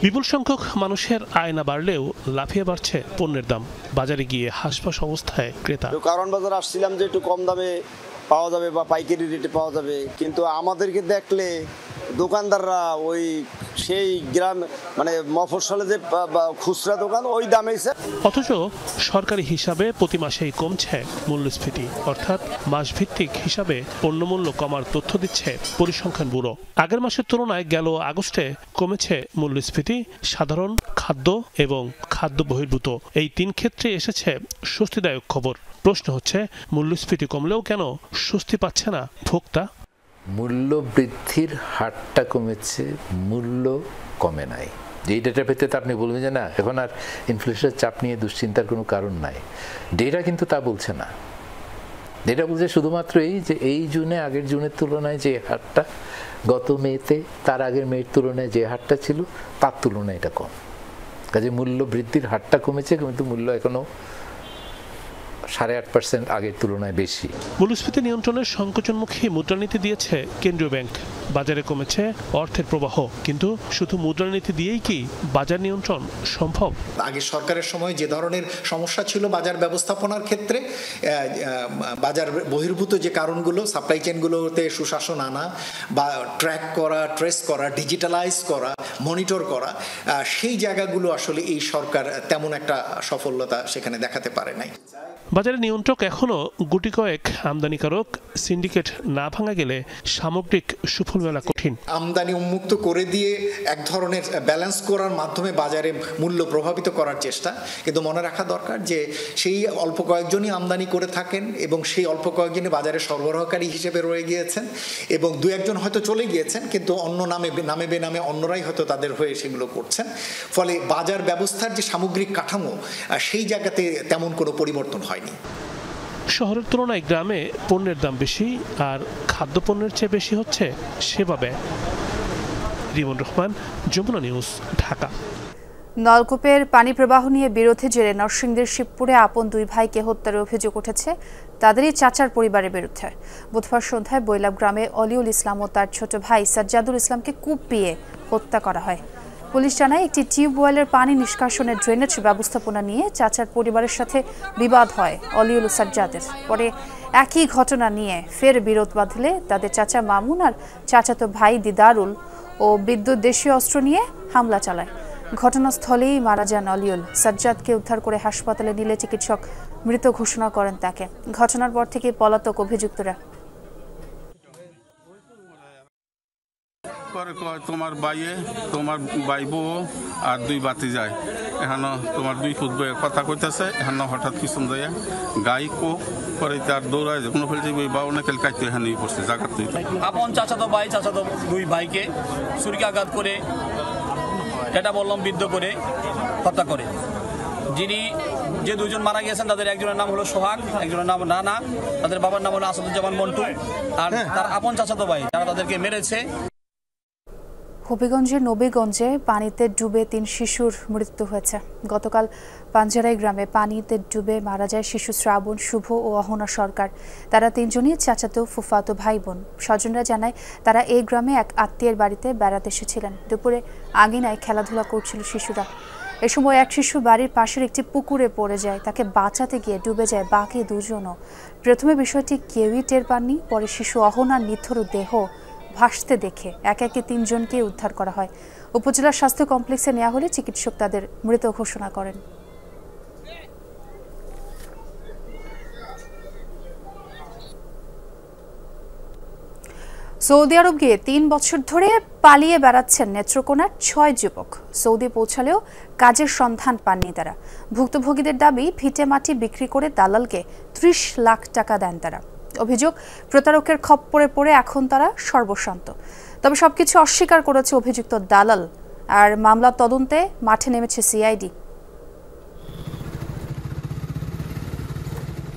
বিপুল সংখ্যক মানুষের আয় না বাড়লেও লাফিয়ে বাড়ছে পণ্যের দাম। বাজারে গিয়ে হাসপাস অবস্থায় ক্রেতা। কারণ বাজার আসছিলাম যে একটু কম দামে পাওয়া যাবে বা পাইকারি রেটে পাওয়া যাবে, কিন্তু আমাদেরকে দেখলে দোকানদাররা ওই সেই গ্রাম মানে মফস্বলে যে খুচরা দোকান ওই দামে। অথচ সরকারি হিসাবে প্রতি মাসেই কমছে মূল্যস্ফীতি, অর্থাৎ মাসভিত্তিক হিসাবে পণ্যমূল্য কমার তথ্য দিচ্ছে পরিসংখ্যান ব্যুরো। আগের মাসের তুলনায় গেল আগস্টে কমেছে মূল্যস্ফীতি। সাধারণ, খাদ্য এবং খাদ্য বহির্ভূত এই 3 ক্ষেত্রে এসেছে স্বস্তিদায়ক খবর। প্রশ্ন হচ্ছে, মূল্যস্ফীতি কমলেও কেন স্বস্তি পাচ্ছে না ভোক্তা? মূল্য বৃদ্ধির হারটা কমেছে, মূল্য কমে নাই। যেই ডেটার ভিত্তিতে আপনি বলবেন যে না এখন আর ইনফ্লেশনের চাপ নিয়ে দুশ্চিন্তার কোনো কারণ নাই, ডেটা কিন্তু তা বলছে না। ডেটা বলছে শুধুমাত্র এই যে এই জুনে আগের জুনের তুলনায় যে হারটা, গত মেতে তার আগের মেয়ের তুলনায় যে হারটা ছিল তার তুলনায় এটা কম। কাজে মূল্য বৃদ্ধির হারটা কমেছে, কিন্তু মূল্য এখনো 8.5% আগের তুলনায় বেশি। মূল্যস্ফীতি নিয়ন্ত্রণের সংকোচনমুখী মুদ্রানীতি দিয়েছে কেন্দ্রীয় ব্যাংক। বাজারে কমেছে অর্থের প্রবাহ, কিন্তু শুধু মুদ্রানীতি দিয়েই কি বাজার নিয়ন্ত্রণ সম্ভব? আগে সরকারের সময় যে ধরনের সমস্যা ছিল বাজার ব্যবস্থাপনার ক্ষেত্রে, বাজার বহির্ভূত যে কারণগুলো, সাপ্লাই চেনগুলোতে সুশাসন আনা বা ট্র্যাক করা, ট্রেস করা, ডিজিটালাইজ করা, মনিটর করা, সেই জায়গাগুলো আসলে এই সরকার তেমন একটা সফলতা সেখানে দেখাতে পারে নাই। বাজারে নিয়ন্ত্রক এখনো গুটি কয়েক আমদানিকারক। সিন্ডিকেট না ভাঙা গেলে সামগ্রিক সুফল মেলা কঠিন। আমদানি উন্মুক্ত করে দিয়ে এক ধরনের ব্যালেন্স করার মাধ্যমে বাজারে মূল্য প্রভাবিত করার চেষ্টা, কিন্তু মনে রাখা দরকার যে সেই অল্প কয়েকজনই আমদানি করে থাকেন এবং সেই অল্প কয়েকজনই বাজারে সরবরাহকারী হিসেবে রয়ে গিয়েছেন, এবং 2-1জন হয়তো চলে গিয়েছেন, কিন্তু অন্য নামে বেনামে অন্যরাই হয়তো তাদের হয়ে সেগুলো করছেন। ফলে বাজার ব্যবস্থার যে সামগ্রিক কাঠামো, সেই জায়গাতে তেমন কোনো পরিবর্তন হয়নি। শহরের তুলনায় গ্রামে পণ্যের দাম বেশি, আর খাদ্যপণ্যের চেয়ে বেশি হচ্ছে সেবা ব্যয়। রিমন রহমান, যমুনা নিউজ, ঢাকা। নলকূপের পানি প্রবাহ নিয়ে বিরোধে জেরে নরসিংদীর শিবপুরে আপন 2 ভাইকে হত্যার অভিযোগ উঠেছে তাদেরই চাচার পরিবারের বিরুদ্ধে। বুধবার সন্ধ্যায় বৈলাব গ্রামে অলিউল ইসলাম ও তার ছোট ভাই সাজ্জাদুল ইসলামকে কুপিয়ে হত্যা করা হয়। পুলিশ জানায়, একটি টিউবওয়েলের পানি নিষ্কাশনের ড্রেনেজ ব্যবস্থাপনা নিয়ে চাচার পরিবারের সাথে বিবাদ হয় অলিউল সাজ্জাদের। পরে একই ঘটনা নিয়ে ফের বিরোধ বাঁধলে তাদের চাচা মামুন আর চাচাতো ভাই দিদারুল ও বিদ্যুৎ দেশীয় অস্ত্র নিয়ে হামলা চালায়। ঘটনাস্থলেই মারা যান অলিউল। সাজ্জাদকে উদ্ধার করে হাসপাতালে নিলে চিকিৎসক মৃত ঘোষণা করেন তাকে। ঘটনার পর থেকে পলাতক অভিযুক্তরা। তোমার বাইয়ে তোমার বাইবো আর 2 বাতি যায়, এখন তোমার 2 ফুট বইয়ের কথা কইতেছে, এখন হঠাৎ পিছন যায় গাই কো পরে তার দৌড়ায় কোনো ফেলছে বা অনেক কাইতে এখানেই পড়ছে জায়গা। আপন চাচাতো 2 ভাইকে ছুরিকাঘাত করে, এটা বললাম বিদ্ধ করে হত্যা করে। যে 2জন মারা গিয়েছেন তাদের একজনের নাম হলো সোহাগ, একজনের নাম রানা, তাদের বাবার নাম হলো আসাদুজ্জামান মন্টু, আর তার আপন চাচাতো ভাই যারা তাদেরকে মেরেছে। হবিগঞ্জের নবীগঞ্জে পানিতে ডুবে 3 শিশুর মৃত্যু হয়েছে। গতকাল পাঞ্জারাই গ্রামে পানিতে ডুবে মারা যায় শিশু শ্রাবণ, শুভ ও অহনা সরকার। তারা 3 জনই চাচাতো ফুফাতো ভাই বোন। স্বজনরা জানায় তারা এই গ্রামে এক আত্মীয়ের বাড়িতে বেড়াতে এসেছিলেন। দুপুরে আঙিনায় খেলাধুলা করছিল শিশুরা। এ সময় এক শিশু বাড়ির পাশের একটি পুকুরে পড়ে যায়। তাকে বাঁচাতে গিয়ে ডুবে যায় বাকি 2 জনও। প্রথমে বিষয়টি কেউই টের পাননি, পরে শিশু অহনার নিথর দেহ ভাসতে দেখে একে একে 3 জনকে উদ্ধার করা হয়। উপজেলা স্বাস্থ্য কমপ্লেক্সে নেওয়া হলে চিকিৎসক তাদের মৃত ঘোষণা করেন। সৌদি আরব গিয়ে 3 বছর ধরে পালিয়ে বেড়াচ্ছেন নেত্রকোনার 6 যুবক। সৌদি পৌঁছালেও কাজের সন্ধান পাননি তারা। ভুক্তভোগীদের দাবি ভিটে মাটি বিক্রি করে দালালকে 30 লাখ টাকা দেন তারা। অভিযোগ, প্রতারকের খপ্পরে পড়ে এখন তারা সর্বশান্ত। তবে সবকিছু অস্বীকার করেছে অভিযুক্ত দালাল। আর মামলা তদন্তে মাঠে নেমেছে সিআইডি।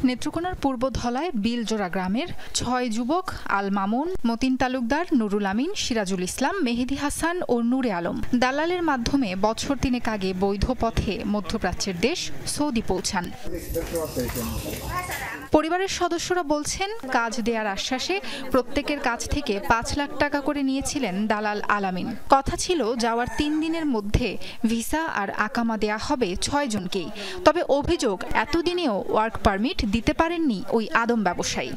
নেত্রকোনার পূর্ব ধলায় বিলজোড়া গ্রামের 6 যুবক আল মামুন, মতিন তালুকদার, নুরুল আমিন, সিরাজুল ইসলাম, মেহেদি হাসান ও নূরে আলম দালালের মাধ্যমে বছর 3 আগে বৈধ পথে মধ্যপ্রাচ্যের দেশ সৌদি পৌঁছান। পরিবারের সদস্যরা বলছেন, কাজ দেওয়ার আশ্বাসে প্রত্যেকের কাছ থেকে 5 লাখ টাকা করে নিয়েছিলেন দালাল আলামিন। কথা ছিল যাওয়ার 3 দিনের মধ্যে ভিসা আর আকামা দেয়া হবে 6 জনকেই। তবে অভিযোগ, এতদিনেও ওয়ার্ক পারমিট দিতে পারেননি ওই আদম ব্যবসায়ী।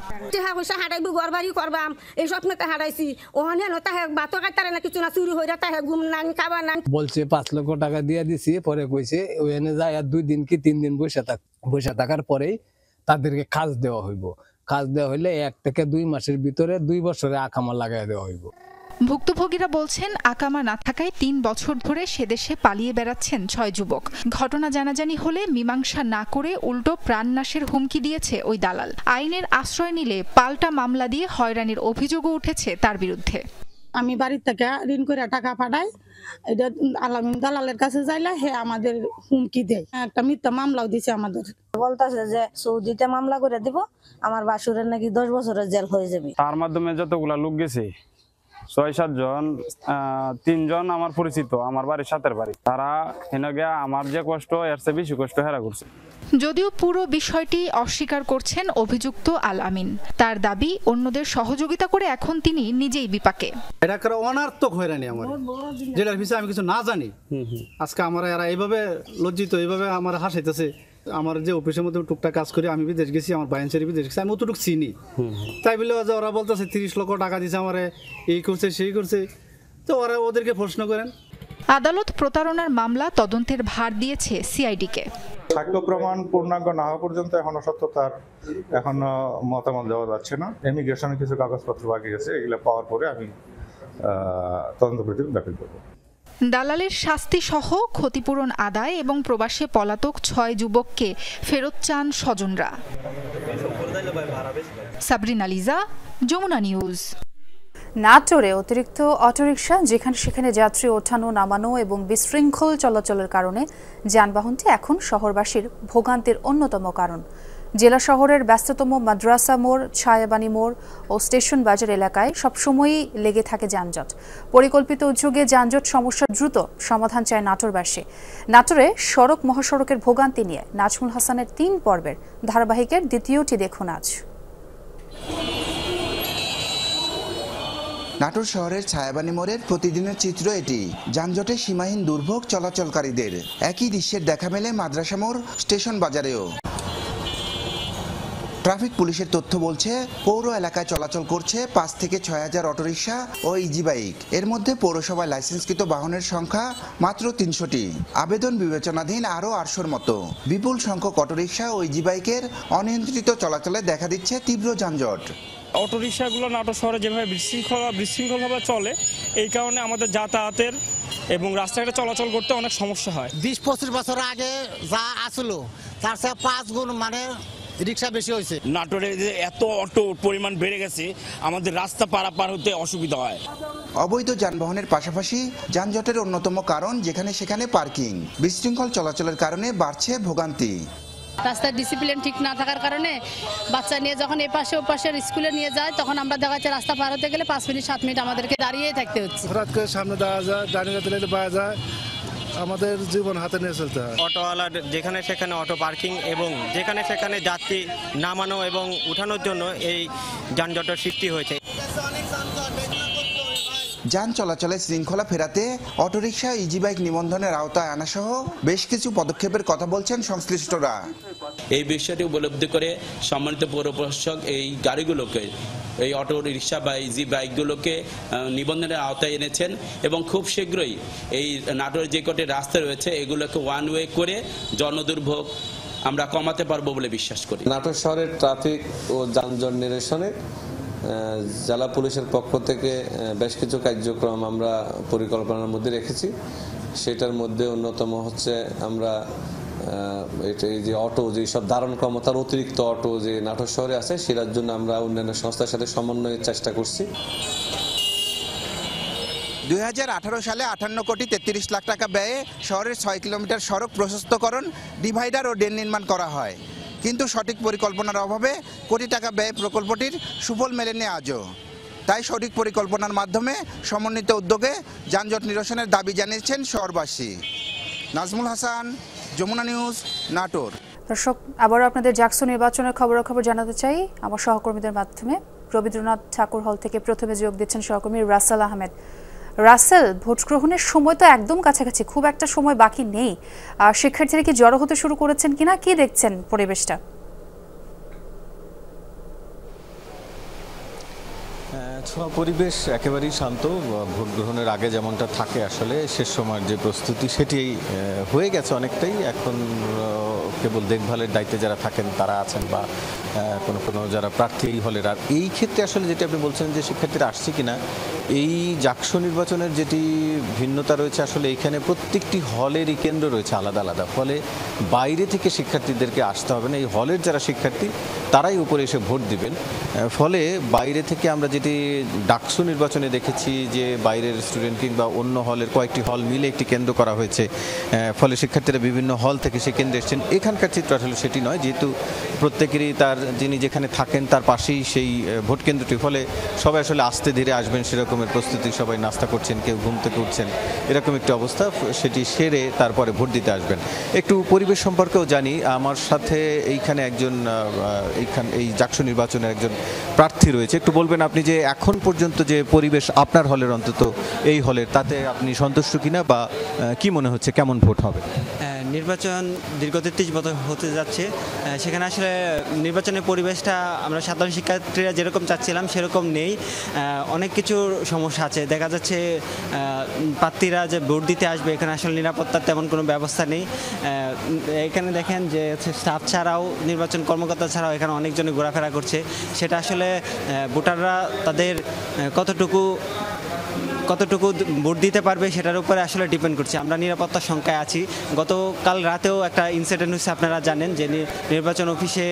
বলছে 5 লক্ষ টাকা দিয়ে দিছি, পরে কইছে ওখানে যায় আর 2 দিন কি 3 দিন বসে থাকার পরেই তাদেরকে কাজ দেওয়া হইব। কাজ দেওয়া হইলে 1 থেকে 2 মাসের ভিতরে 2 বছরে আকামা লাগাই দেওয়া হইব। ভুক্তভোগীরা বলছেন, আকামা না থাকায় 3 বছর ধরে সেদেশে পালিয়ে বেড়াচ্ছেন 6 যুবক। ঘটনা জানাজানি হলে মীমাংসা না করে উল্টো প্রাণনাশের হুমকি দিয়েছে ওই দালাল। আইনের আশ্রয় নিলে পাল্টা মামলা দিয়ে হয়রানির অভিযোগও উঠেছে তার বিরুদ্ধে। আমি বাড়ির থেকে ঋণ করে টাকা পাঠাই, এটা আলামিন দালালের কাছে যাইলে হে আমাদের হুমকি দেয়। একটা মিথ্যা মামলাও দিছে আমাদের। বলতেছে যে সৌদিতে মামলা করে দিব, আমার বাসুরের নাকি 10 বছরের জেল হয়ে যাবে। তার মাধ্যমে যতগুলা লোক গেছে 6-7 জন, 3 জন আমার পরিচিত, আমার বাড়ির সাথের বাড়ি। তারা এনে গিয়া আমার যে কষ্ট এর চেয়ে বেশি কষ্ট হেরা করছে। যদিও পুরো বিষয়টি অস্বীকার করছেন অভিযুক্ত আল আমিন। তার দাবি, অন্যদের সহযোগিতা করে এখন তিনি নিজেই বিপাকে। এটা করে অনার্থক হয়রানি আমার, যেটার বিষয়ে আমি কিছু না জানি। আজকে আমার এরা এইভাবে লজ্জিত, এইভাবে আমার হাসাইতেছে। আমার যে অফিসের মধ্যে টুকটাক কাজ করি, আমি বিদেশ গেছি, আমার বাইনসারি বিদেশ গেছি, আমি অতটুকু চিনি। তাই বলে যে ওরা বলতেছে 30 লক্ষ টাকা দিছে আমারে, এই করছে সেই করছে, তো ওরা ওদেরকে প্রশ্ন করেন। আদালত প্রতারণার মামলা তদন্তের ভার দিয়েছে সিআইডিকে। সাক্ষ্য প্রমাণ পূর্ণাঙ্গ না হওয়া পর্যন্ত এখনো সত্যতার এখনো মতামত দেওয়া যাচ্ছে না। ইমিগ্রেশনের কিছু কাগজপত্র বাকি আছে, এগুলো পাওয়ার পরে আমি তদন্ত প্রতিবেদন দাখিল করব। দালালের শাস্তি সহ ক্ষতিপূরণ আদায় এবং প্রবাসে পলাতক 6 যুবককে ফেরত চান স্বজনরা। সাবরিনা লিজা, যমুনা নিউজ। নাটোরে অতিরিক্ত অটোরিকশা যেখানে সেখানে যাত্রী ওঠানো নামানো এবং বিশৃঙ্খল চলাচলের কারণে যানবাহনটি এখন শহরবাসীর ভোগান্তির অন্যতম কারণ। জেলা শহরের ব্যস্ততম মাদ্রাসা মোড়, ছায়াবানী মোড় ও স্টেশন বাজার এলাকায় সবসময়ই লেগে থাকে যানজট। পরিকল্পিত উদ্যোগে যানজট সমস্যা দ্রুত সমাধান চায় নাটোরবাসী। নাটোরে সড়ক মহাসড়কের ভোগান্তি নিয়ে নাজমুল হাসানের 3 পর্বের ধারাবাহিকের দ্বিতীয়টি দেখুন আজ। নাটোর শহরের ছায়াবানী মোড়ের প্রতিদিনের চিত্র এটি। যানজটে সীমাহীন দুর্ভোগ চলাচলকারীদের। একই দৃশ্যের দেখা মেলে মাদ্রাসা মোড়, স্টেশন বাজারেও। ট্রাফিক পুলিশের তথ্য বলছে, পৌর এলাকায় চলাচল করছে 5 থেকে 6 হাজার অটোরিকশা ও ইজি বাইক। এর মধ্যে পৌরসভায় লাইসেন্সকৃত বাহনের সংখ্যা মাত্র 300টি। আবেদন বিবেচনাধীন আরও 800-র মতো। বিপুল সংখ্যক অটোরিকশা ও ইজি বাইকের অনিয়ন্ত্রিত চলাচলে দেখা দিচ্ছে তীব্র যানজট। অটোরিকশাগুলো নাটোর শহরে যেভাবে বিশৃঙ্খলভাবে চলে, এই কারণে আমাদের যাতায়াতের এবং রাস্তাঘাটে চলাচল করতে অনেক সমস্যা হয়। 20-25 বছর আগে যা আসলো তার চেয়ে 5 গুণ মানে রিক্সা বেশি হয়েছে। নাটোরে যে এত অটো পরিমাণ বেড়ে গেছে, আমাদের রাস্তা পারাপার হতে অসুবিধা হয়। অবৈধ যানবাহনের পাশাপাশি যানজটের অন্যতম কারণ যেখানে সেখানে পার্কিং। বিশৃঙ্খল চলাচলের কারণে বাড়ছে ভোগান্তি। রাস্তার ডিসিপ্লিন ঠিক না থাকার কারণে বাচ্চা নিয়ে যখন এ পাশে ও পাশের স্কুলে নিয়ে যায় তখন আমরা দেখা যাচ্ছে রাস্তা পার হতে গেলে 5 মিনিট 7 মিনিট আমাদেরকে দাঁড়িয়েই থাকতে হচ্ছে। হঠাৎ করে সামনে দেওয়া যায়, ডানে দিলে পাওয়া যায়, আমাদের জীবন হাতে নিয়ে চলতে হয়। অটোওয়ালা যেখানে সেখানে অটো পার্কিং এবং যেখানে সেখানে যাত্রী নামানো এবং উঠানোর জন্য এই যানজটের সৃষ্টি হয়েছে। যান চলাচলে শৃঙ্খলা ফেরাতে অটোরিকশা ইজি বাইক নিবন্ধনের আওতায় আনা সহ বেশ কিছু পদক্ষেপের কথা বলছেন সংশ্লিষ্টরা। এই বিষয়টি উপলব্ধি করে সম্মানিত পৌর প্রশাসক এই গাড়িগুলোকে, এই অটো রিক্সা বা ইজি বাইকগুলোকে নিবন্ধনের আওতায় এনেছেন এবং খুব শীঘ্রই এই নাটোরের যে কটি রাস্তা রয়েছে এগুলোকে ওয়ান ওয়ে করে জনদুর্ভোগ আমরা কমাতে পারবো বলে বিশ্বাস করি। নাটোর শহরের ট্রাফিক ও যানজট নিরসনে জেলা পুলিশের পক্ষ থেকে বেশ কিছু কার্যক্রম আমরা পরিকল্পনার মধ্যে রেখেছি। সেটার মধ্যে অন্যতম হচ্ছে আমরা এই যে অটো যেসব ধারণ ক্ষমতার অতিরিক্ত অটো যে নাটোর শহরে আছে সেটার জন্য আমরা অন্যান্য সংস্থার সাথে সমন্বয়ের চেষ্টা করছি। 2018 সালে 58 কোটি 33 লাখ টাকা ব্যয়ে শহরের 6 কিলোমিটার সড়ক প্রশস্তকরণ, ডিভাইডার ও ড্রেন নির্মাণ করা হয়, কিন্তু সঠিক পরিকল্পনার অভাবে কোটি টাকা ব্যয়ে প্রকল্পটির সুফল মেলেনি আজও। তাই সঠিক পরিকল্পনার মাধ্যমে সমন্বিত উদ্যোগে যানজট নিরসনের দাবি জানিয়েছেন শহরবাসী। নাজমুল হাসান, যমুনা নিউজ, নাটোর। দর্শক, আবারও আপনাদের জাকসু নির্বাচনের খবরাখবর জানাতে চাই আমার সহকর্মীদের মাধ্যমে। রবীন্দ্রনাথ ঠাকুর হল থেকে প্রথমে যোগ দিচ্ছেন সহকর্মী রাসেল আহমেদ। রাসেল, ভোট গ্রহণের সময় তো একদম কাছাকাছি, খুব একটা সময় বাকি নেই। শিক্ষার্থীরা কি জড়ো হতে শুরু করেছেন কিনা, কি দেখছেন পরিবেশটা? পরিবেশ একেবারেই শান্ত। ভোট গ্রহণের আগে যেমনটা থাকে আসলে শেষ সময়ের যে প্রস্তুতি সেটি হয়ে গেছে অনেকটাই। এখন কেবল দেখভালের দায়িত্বে যারা থাকেন তারা আছেন বা কোনো যারা প্রার্থী হলের। আর এই ক্ষেত্রে আসলে যেটি আপনি বলছেন যে শিক্ষার্থীরা আসছে কিনা, এই জাকসু নির্বাচনের যেটি ভিন্নতা রয়েছে আসলে এইখানে প্রত্যেকটি হলেরই কেন্দ্র রয়েছে আলাদা আলাদা, ফলে বাইরে থেকে শিক্ষার্থীদেরকে আসতে হবে না। এই হলের যারা শিক্ষার্থী তারাই উপরে এসে ভোট দিবেন। ফলে বাইরে থেকে আমরা যেটি ডাকসু নির্বাচনে দেখেছি যে বাইরের স্টুডেন্ট কিংবা অন্য হলের কয়েকটি হল মিলে একটি কেন্দ্র করা হয়েছে, ফলে শিক্ষার্থীরা বিভিন্ন হল থেকে সে কেন্দ্রে এসেছেন। এখানকার চিত্র আসলে সেটি নয়, যেহেতু প্রত্যেকেরই তার যিনি যেখানে থাকেন তার পাশেই সেই ভোট কেন্দ্রটি, ফলে সবাই আসলে আস্তে ধীরে আসবেন সেরকমের প্রস্তুতি। সবাই নাস্তা করছেন, কেউ ঘুম থেকে উঠছেন, এরকম একটি অবস্থা। সেটি সেরে তারপরে ভোট দিতে আসবেন। একটু পরিবেশ সম্পর্কেও জানি, আমার সাথে এইখানে একজন এই জাকসু নির্বাচনের একজন প্রার্থী রয়েছে। একটু বলবেন আপনি যে এখন পর্যন্ত যে পরিবেশ আপনার হলের, অন্তত এই হলের, তাতে আপনি সন্তুষ্ট কিনা বা কি মনে হচ্ছে কেমন ভোট হবে? নির্বাচন দীর্ঘ 33 বছর হতে যাচ্ছে, সেখানে আসলে নির্বাচনের পরিবেশটা আমরা সাধারণ শিক্ষার্থীরা যেরকম চাচ্ছিলাম সেরকম নেই। অনেক কিছু সমস্যা আছে। দেখা যাচ্ছে প্রার্থীরা যে ভোট দিতে আসবে এখানে আসলে নিরাপত্তার তেমন কোনো ব্যবস্থা নেই। এখানে দেখেন যে স্টাফ ছাড়াও, নির্বাচন কর্মকর্তা ছাড়াও এখানে অনেকজনে ঘোরাফেরা করছে। সেটা আসলে ভোটাররা তাদের কতটুকু ভোট দিতে পারবে সেটার উপরে আসলে ডিপেন্ড করছে। আমরা নিরাপত্তার সংখ্যায় আছি। গতকাল রাতেও একটা ইনসিডেন্ট হচ্ছে, আপনারা জানেন যে নির্বাচন অফিসে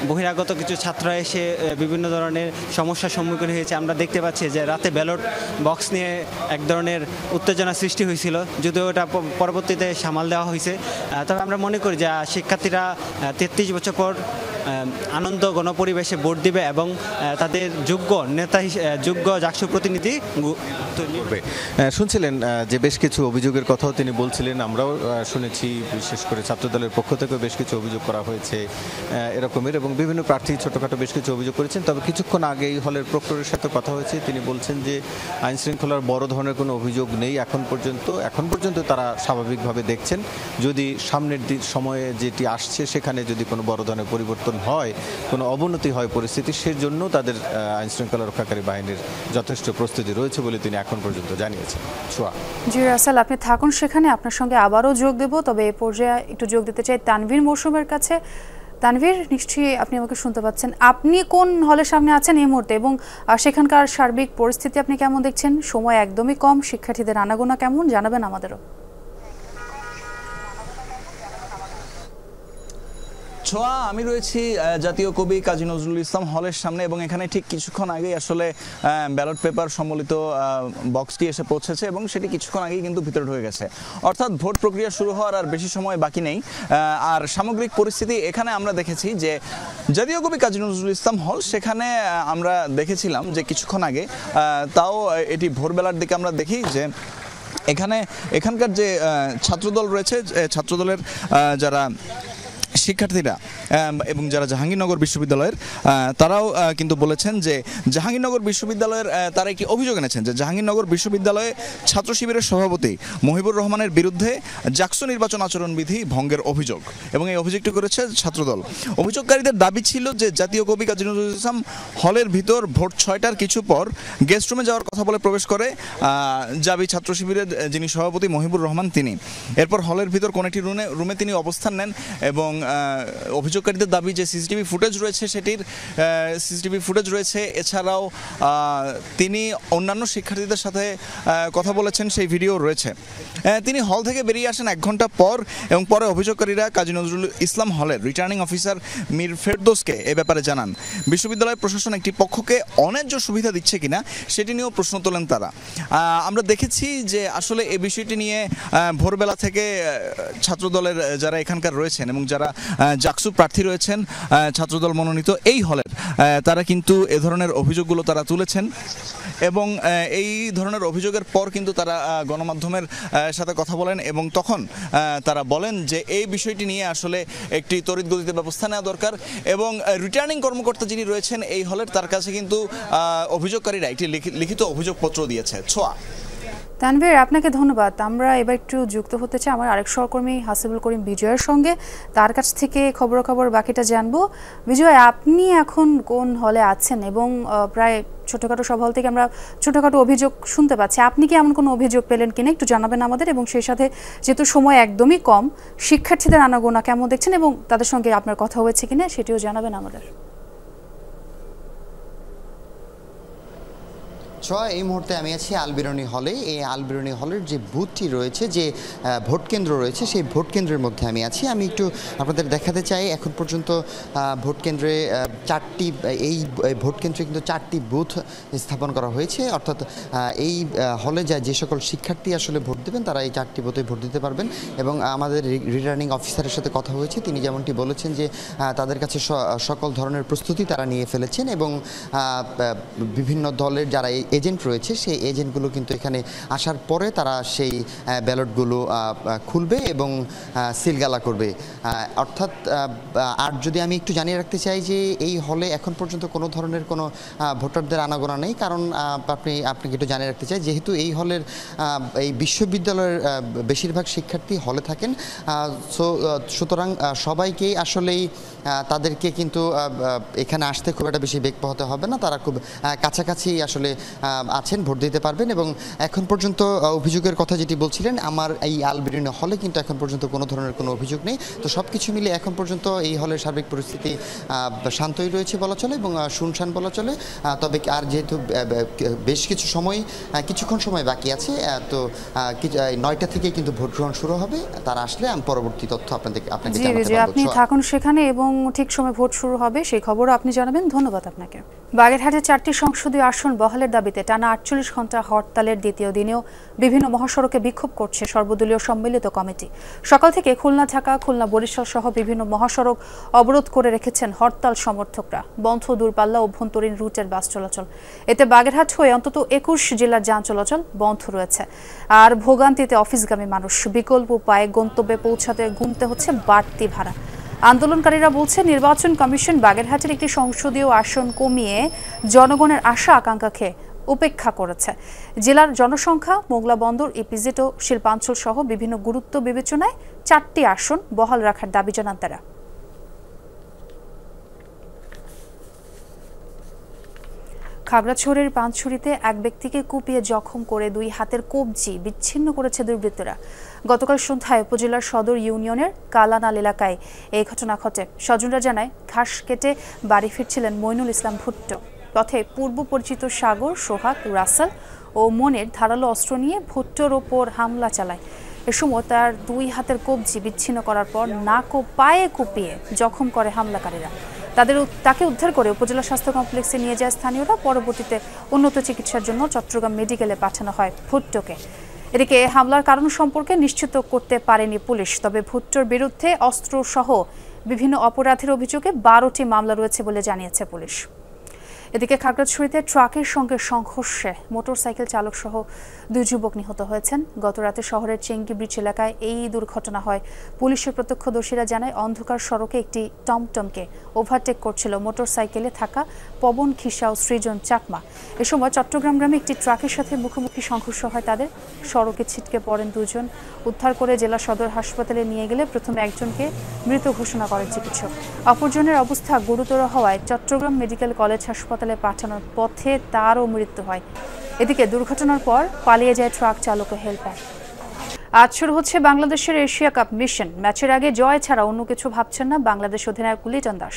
বহিরাগত কিছু ছাত্র এসে বিভিন্ন ধরনের সমস্যার সম্মুখীন হয়েছে। আমরা দেখতে পাচ্ছি যে রাতে ব্যালট বক্স নিয়ে এক ধরনের উত্তেজনা সৃষ্টি হয়েছিল, যদিও ওটা পরবর্তীতে সামাল দেওয়া হয়েছে। তবে আমরা মনে করি যে শিক্ষার্থীরা 33 বছর পর আনন্দ গণপরিবেশে ভোট দিবে এবং তাদের যোগ্য নেতা, যোগ্য জাকসু প্রতিনিধি করবে। শুনছিলেন যে বেশ কিছু অভিযোগের কথাও তিনি বলছিলেন, আমরাও শুনেছি। বিশেষ করে ছাত্রদলের পক্ষ থেকে বেশ কিছু অভিযোগ করা হয়েছে এরকমের, এবং বিভিন্ন প্রার্থী ছোটখাটো বেশ কিছু অভিযোগ করেছেন। তবে কিছুক্ষণ আগে এই হলের প্রক্টরের সাথে কথা হয়েছে, তিনি বলছেন যে আইন শৃঙ্খলার বড় ধরনের কোনো অভিযোগ নেই এখন পর্যন্ত তারা স্বাভাবিকভাবে দেখছেন। যদি সামনের সময়ে যেটি আসছে সেখানে যদি কোনো বড় ধরনের পরিবর্তন হয়, কোনো অবনতি হয় পরিস্থিতি, সেজন্য তাদের আইন শৃঙ্খলা রক্ষাকারী বাহিনীর যথেষ্ট প্রস্তুতি রয়েছে বলে তিনি এখন পর্যন্ত জানিয়েছেন। জি রাসেল, আপনি থাকুন সেখানে, আপনার সঙ্গে আবারও যোগ দেব। তবে এই পর্যায়ে একটু যোগ দিতে চাই তানভীর মৌসুমের কাছে। তানভীর, নিশ্চয়ই আপনি আমাকে শুনতে পাচ্ছেন। আপনি কোন হলের সামনে আছেন এই মুহূর্তে এবং সেখানকার সার্বিক পরিস্থিতি আপনি কেমন দেখছেন? সময় একদমই কম, শিক্ষার্থীদের আনাগোনা কেমন জানাবেন আমাদেরও। ছোঁয়া, আমি রয়েছি জাতীয় কবি কাজী নজরুল ইসলাম হলের সামনে এবং এখানে ঠিক কিছুক্ষণ আগেই আসলে ব্যালট পেপার সম্বলিত বক্সটি এসে পৌঁছেছে এবং সেটি কিছুক্ষণ আগেই কিন্তু ভিতরে ঢুকে গেছে। অর্থাৎ ভোট প্রক্রিয়া শুরু হওয়ার আর বেশি সময় বাকি নেই। আর সামগ্রিক পরিস্থিতি এখানে আমরা দেখেছি যে জাতীয় কবি কাজী নজরুল ইসলাম হল, সেখানে আমরা দেখেছিলাম যে কিছুক্ষণ আগে, তাও এটি ভোরবেলার দিকে আমরা দেখি যে এখানকার যে ছাত্রদল রয়েছে, ছাত্রদলের যারা শিক্ষার্থীরা এবং যারা জাহাঙ্গীরনগর বিশ্ববিদ্যালয়ের, তারাও কিন্তু বলেছেন যে জাহাঙ্গীরনগর বিশ্ববিদ্যালয়ের তারা একটি অভিযোগ এনেছেন যে জাহাঙ্গীরনগর বিশ্ববিদ্যালয়ে ছাত্র শিবিরের সভাপতি মহিবুর রহমানের বিরুদ্ধে জাকসু নির্বাচন আচরণবিধি ভঙ্গের অভিযোগ, এবং এই অভিযোগটি করেছে ছাত্রদল। অভিযোগকারীদের দাবি ছিল যে জাতীয় কবি কাজী নজরুল ইসলাম হলের ভিতর ভোট 6টার কিছু পর গেস্ট রুমে যাওয়ার কথা বলে প্রবেশ করে জাবি ছাত্র শিবিরের যিনি সভাপতি মহিবুর রহমান তিনি। এরপর হলের ভিতর কোন একটি রুমে তিনি অবস্থান নেন এবং অভিযোগকারীদের দাবি যে সিসিটিভি ফুটেজ রয়েছে, সেটির সিসিটিভি ফুটেজ রয়েছে। এছাড়াও তিনি অন্যান্য শিক্ষার্থীদের সাথে কথা বলেছেন, সেই ভিডিও রয়েছে। তিনি হল থেকে বেরিয়ে আসেন 1 ঘন্টা পর, এবং পরে অভিযোগকারীরা কাজী নজরুল ইসলাম হলের রিটার্নিং অফিসার মীর ফেরদৌসকে এ ব্যাপারে জানান। বিশ্ববিদ্যালয় প্রশাসন একটি পক্ষকে অন্যায্য সুবিধা দিচ্ছে কিনা সেটি নিয়েও প্রশ্ন তোলেন তারা। আমরা দেখেছি যে আসলে এই বিষয়টি নিয়ে ভোরবেলা থেকে ছাত্রদলের যারা এখানকার রয়েছেন এবং যারা জাকসু প্রার্থী রয়েছেন ছাত্রদল মনোনীত এই হলের, তারা কিন্তু এ ধরনের অভিযোগগুলো তারা তুলেছেন এবং এই ধরনের অভিযোগের পর কিন্তু তারা গণমাধ্যমের সাথে কথা বলেন এবং তখন তারা বলেন যে এই বিষয়টি নিয়ে আসলে একটি তড়িৎ গতিতে ব্যবস্থা নেওয়া দরকার, এবং রিটার্নিং কর্মকর্তা যিনি রয়েছেন এই হলের, তার কাছে কিন্তু অভিযোগকারীরা একটি লিখিত অভিযোগপত্র দিয়েছে। ছোঁয়া। তানভীর, আপনাকে ধন্যবাদ। আমরা এবার একটু যুক্ত হতে চাই আমার আরেক সহকর্মী হাসিবুল করিম বিজয়ের সঙ্গে, তার কাছ থেকে খবরাখবর বাকিটা জানবো। বিজয়, আপনি এখন কোন হলে আছেন এবং প্রায় ছোটখাটো সব হল থেকে আমরা ছোটখাটো অভিযোগ শুনতে পাচ্ছি, আপনি কি এমন কোনো অভিযোগ পেলেন কিনা একটু জানাবেন আমাদের, এবং সেই সাথে যেহেতু সময় একদমই কম, শিক্ষার্থীদের আনাগোনা কেমন দেখছেন এবং তাদের সঙ্গে আপনার কথা হয়েছে কিনা সেটিও জানাবেন আমাদের। এই মুহূর্তে আমি আছি আলবিরনি হলে। এই আলবিরনি হলের যে বুথটি রয়েছে, যে ভোট কেন্দ্র রয়েছে, সেই ভোট কেন্দ্রের মধ্যে আমি আছি। আমি একটু আপনাদের দেখাতে চাই, এখন পর্যন্ত ভোট কেন্দ্রে এই ভোট কেন্দ্রে কিন্তু 4টি বুথ স্থাপন করা হয়েছে। অর্থাৎ এই হলে যে সকল শিক্ষার্থী আসলে ভোট দেবেন তারা এই 4টি বুথে ভোট দিতে পারবেন। এবং আমাদের রিটার্নিং অফিসারের সাথে কথা হয়েছে, তিনি যেমনটি বলেছেন যে তাদের কাছে সকল ধরনের প্রস্তুতি তারা নিয়ে ফেলেছেন এবং বিভিন্ন দলের যারা এজেন্ট রয়েছে সেই এজেন্টগুলো কিন্তু এখানে আসার পরে তারা সেই ব্যালটগুলো খুলবে এবং সিলগালা করবে। অর্থাৎ আর যদি আমি একটু জানিয়ে রাখতে চাই যে এই হলে এখন পর্যন্ত কোনো ধরনের কোনো ভোটারদের আনাগোনা নেই, কারণ আপনাকে একটু জানিয়ে রাখতে চাই যেহেতু এই হলের এই বিশ্ববিদ্যালয়ের বেশিরভাগ শিক্ষার্থী হলে থাকেন, সুতরাং সবাইকেই আসলেই তাদেরকে কিন্তু এখানে আসতে খুব একটা বেশি বেগ পোহাতে হবে না, তারা খুব কাছাকাছি আসলে আছেন, ভোট দিতে পারবেন। এবং এখন পর্যন্ত অভিযোগের কথা যেটি বলছিলেন, আমার এই আলবিরনি হলে কিন্তু এখন পর্যন্ত কোনো ধরনের কোনো অভিযোগ নেই। তো সব কিছু মিলে এখন পর্যন্ত এই হলের সার্বিক পরিস্থিতি শান্তই রয়েছে বলা চলে এবং শুনশান বলা চলে। তবে আর যেহেতু বেশ কিছুক্ষণ সময় বাকি আছে, তো 9টা থেকে কিন্তু ভোট গ্রহণ শুরু হবে। তারা আসলে আমি পরবর্তী তথ্য আপনাকে জানাতে পারবো। আপনি থাকুন সেখানে এবং ঠিক সময় ভোট শুরু হবে সেই খবরও আপনি জানাবেন। ধন্যবাদ আপনাকে। বাগেরহাটে 4টি সংসদীয় আসন বহালের দাবিতে টানা 48 ঘণ্টা হরতালের দ্বিতীয় দিনেও বিভিন্ন মহাসড়কে বিক্ষোভ করছে সর্বদলীয় সম্মিলিত কমিটি। সকাল থেকে খুলনা ঢাকা, খুলনা বরিশাল সহ বিভিন্ন মহাসড়ক অবরোধ করে রেখেছেন হরতাল সমর্থকরা। বন্ধ দূরপাল্লা অভ্যন্তরীণ রুটের বাস চলাচল। এতে বাগেরহাট হয়ে অন্তত 21 জেলার যান চলাচল বন্ধ রয়েছে। আর ভোগান্তিতে অফিসগামী মানুষ বিকল্প উপায়ে গন্তব্যে পৌঁছাতে গুনতে হচ্ছে বাড়তি ভাড়া। আন্দোলনকারীরা বলছে নির্বাচন কমিশন বাগেরহাটের একটি সংসদীয় আসন কমিয়ে জনগণের আশা আকাঙ্ক্ষাকে উপেক্ষা করেছে। জেলার জনসংখ্যা, মোগলা বন্দর, ইপিজেড ও শিল্পাঞ্চল সহ বিভিন্ন গুরুত্ব বিবেচনায় 4টি আসন বহাল রাখার দাবি জানান তারা। খাগড়াছড়ির পানছড়িতে এক ব্যক্তিকে কুপিয়ে জখম করে 2 হাতের কবজি বিচ্ছিন্ন করেছে দুর্বৃত্তরা। গতকাল সন্ধ্যায় উপজেলার সদর ইউনিয়নের কালানাল এলাকায় এই ঘটনা ঘটে। স্বজনরা জানায় ঘাস কেটে বাড়ি ফিরছিলেন মইনুল ইসলাম ভুট্টো। পথে পূর্ব পরিচিত সাগর, সোহাগ, রাসেল ও মনের ধারালো অস্ত্র নিয়ে ভুট্টোর ওপর হামলা চালায়। এ সময় তার 2 হাতের কবজি বিচ্ছিন্ন করার পর নাক ও পায়ে কুপিয়ে জখম করে হামলাকারীরা। তাকে উদ্ধার করে উপজেলা স্বাস্থ্য কমপ্লেক্সে নিয়ে যায় স্থানীয়রা। পরবর্তীতে উন্নত চিকিৎসার জন্য চট্টগ্রাম মেডিকেলে পাঠানো হয় ভুট্টোকে। এদিকে হামলার কারণ সম্পর্কে নিশ্চিত করতে পারেনি পুলিশ, তবে ভুট্টোর বিরুদ্ধে অস্ত্রসহ বিভিন্ন অপরাধের অভিযোগে 12টি মামলা রয়েছে বলে জানিয়েছে পুলিশ। এদিকে খাগড়াছড়িতে ট্রাকের সঙ্গে সংঘর্ষে মোটরসাইকেল চালক সহ 2 যুবক নিহত হয়েছেন। গতরাতে শহরের চেঙ্গি ব্রিজ এলাকায় এই দুর্ঘটনা হয়। পুলিশের প্রত্যক্ষদর্শীরা জানায় অন্ধকার সড়কে একটি টমটমকে ওভারটেক করছিল মোটরসাইকেলে থাকা পবন খিসা ও সৃজন চাকমা। এ সময় চট্টগ্রাম গ্রামে একটি ট্রাকের সাথে মুখোমুখি সংঘর্ষ হয় তাদের। সড়কে ছিটকে পড়েন 2 জন। উদ্ধার করে জেলা সদর হাসপাতালে নিয়ে গেলে প্রথমে একজনকে মৃত ঘোষণা করেন চিকিৎসক। অপরজনের অবস্থা গুরুতর হওয়ায় চট্টগ্রাম মেডিকেল কলেজ হাসপাতালে পাঠানোর পথে তারও মৃত্যু হয়। এদিকে দুর্ঘটনার পর পালিয়ে যায় ট্রাক চালক ও হেল্পার। আজ শুরু হচ্ছে বাংলাদেশের এশিয়া কাপ মিশন। ম্যাচের আগে জয় ছাড়া অন্য কিছু ভাবছেন না বাংলাদেশ অধিনায়ক লিটন দাস।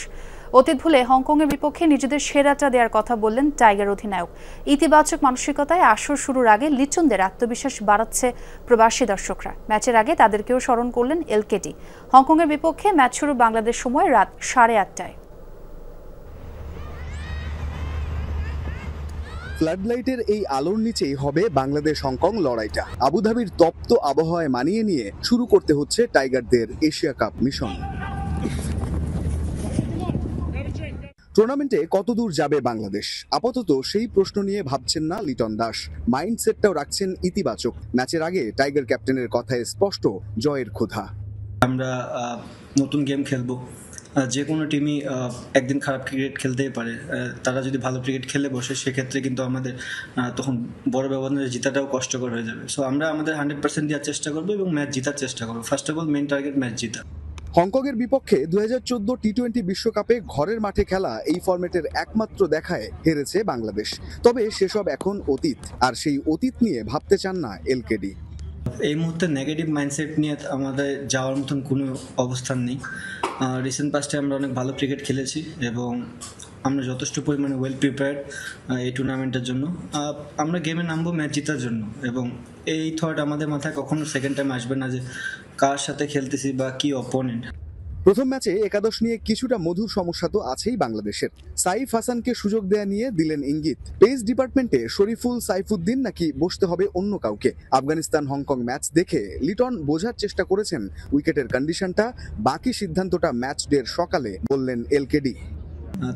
অতীত ভুলে হংকংয়ের বিপক্ষে নিজেদের সেরাটা দেওয়ার কথা বললেন টাইগার অধিনায়ক। ইতিবাচক মানসিকতায় আসর শুরুর আগে লিটনদের আত্মবিশ্বাস বাড়াচ্ছে প্রবাসী দর্শকরা। ম্যাচের আগে তাদেরকেও স্মরণ করলেন এলকেডি। হংকংয়ের বিপক্ষে ম্যাচ শুরু বাংলাদেশ সময় রাত 8:30টায়। ফ্লাডলাইটের এই আলোর নিচেই হবে বাংলাদেশ হংকং লড়াইটা। আবুধাবির তপ্ত আবহাওয়ায় মানিয়ে নিয়ে শুরু করতে হচ্ছে টাইগারদের এশিয়া কাপ মিশন। টুর্নামেন্টে কতদূর যাবে বাংলাদেশ, আপাতত সেই প্রশ্ন নিয়ে ভাবছেন না লিটন দাস। মাইন্ডসেটটাও রাখছেন ইতিবাচক। ম্যাচের আগে টাইগার ক্যাপ্টেনের কথায় স্পষ্ট জয়ের ক্ষুধা। আমরা নতুন গেম খেলবো। যে কোনো টিমই একদিন খারাপ ক্রিকেট খেলতেই পারে। তারা যদি ভালো ক্রিকেট খেলে বসে সেক্ষেত্রে কিন্তু আমাদের তখন বড় ব্যবধানে জেতাটাও কষ্টকর হয়ে যাবে। সো আমরা আমাদের 100% দেওয়ার চেষ্টা করবো এবং ম্যাচ জেতার চেষ্টা করবো। First of all men target match জেতা। হংকংয়ের বিপক্ষে 2014 টি-20 বিশ্বকাপে ঘরের মাঠে খেলা এই ফরম্যাটের একমাত্র দেখায় হেরেছে বাংলাদেশ। তবে সেসব এখন অতীত, আর সেই অতীত নিয়ে ভাবতে চান না এলকেডি। এই মুহূর্তে নেগেটিভ মাইন্ডসেট নিয়ে আমাদের যাওয়ার মতন কোনো অবস্থান নেই। রিসেন্ট পাস্টে আমরা অনেক ভালো ক্রিকেট খেলেছি এবং আমরা যথেষ্ট পরিমাণে ওয়েল প্রিপেয়ার্ড এই টুর্নামেন্টের জন্য। আমরা গেমে নামবো ম্যাচ জেতার জন্য এবং এই থট আমাদের মাথায় কখনো সেকেন্ড টাইম আসবে না যে কার সাথে খেলতেছি বা কি অপোনেন্ট। প্রথম ম্যাচে একাদশ নিয়ে কিছুটা মধুর সমস্যা তো আছেই বাংলাদেশের। সাইফ হাসানকে সুযোগ দেয়া নিয়ে দিলেন ইঙ্গিত। পেস ডিপার্টমেন্টে শরীফুল, সাইফুদ্দিন নাকি বসতে হবে অন্য কাউকে। আফগানিস্তান হংকং ম্যাচ দেখে লিটন বোঝার চেষ্টা করেছেন উইকেটের কন্ডিশনটা। বাকি সিদ্ধান্তটা ম্যাচ ডের সকালে বললেন এলকেডি।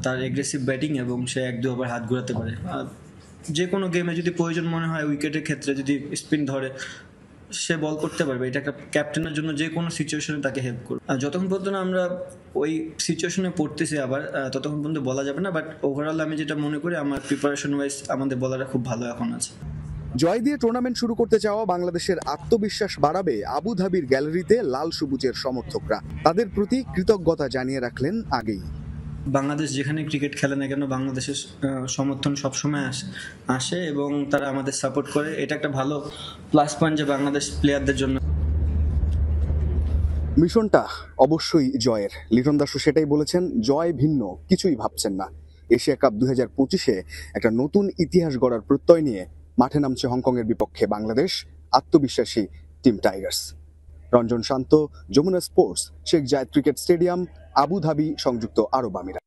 তার এগ্রেসিভ ব্যাটিং এবং সে 1-2 ওভার হাত ঘোরাতে পারে। যে কোনো গেমে যদি প্রয়োজন মনে হয় উইকেটের ক্ষেত্রে যদি স্পিন ধরে সে বল করতে পারবে। এটা একটা ক্যাপ্টেনের জন্য যে কোনো সিচুয়েশনে তাকে হেল্প করবে। যতক্ষণ পর্যন্ত আমরা ওই সিচুয়েশনে পড়তেছি আবার ততক্ষণ পর্যন্ত বলা যাবে না। বাট ওভারঅল আমি যেটা মনে করি আমার প্রিপারেশন ওয়াইজ আমাদের বলাররা খুব ভালো এখন আছে। জয় দিয়ে টুর্নামেন্ট শুরু করতে চাওয়া বাংলাদেশের আত্মবিশ্বাস বাড়াবে আবুধাবির গ্যালারিতে লাল সবুজের সমর্থকরা। তাদের প্রতি কৃতজ্ঞতা জানিয়ে রাখলেন আগেই। বাংলাদেশ যেখানে ক্রিকেট খেলে না কেন বাংলাদেশের সমর্থন সবসময় আসে এবং তারা আমাদের সাপোর্ট করে। এটা একটা ভালো প্লাস পয়েন্ট যে বাংলাদেশ প্লেয়ারদের জন্য। মিশনটা অবশ্যই জয়ের। লিটন দাসও সেটাই বলেছেন, জয় ভিন্ন কিছুই ভাবছেন না। এশিয়া কাপ 2025-এ একটা নতুন ইতিহাস গড়ার প্রত্যয় নিয়ে মাঠে নামছে হংকংয়ের বিপক্ষে বাংলাদেশ। আত্মবিশ্বাসী টিম টাইগার্স। রঞ্জন শান্ত, যমুনা স্পোর্টস, শেখ জায়েদ ক্রিকেট স্টেডিয়াম, আবুধাবি, সংযুক্ত আরব আমিরাত।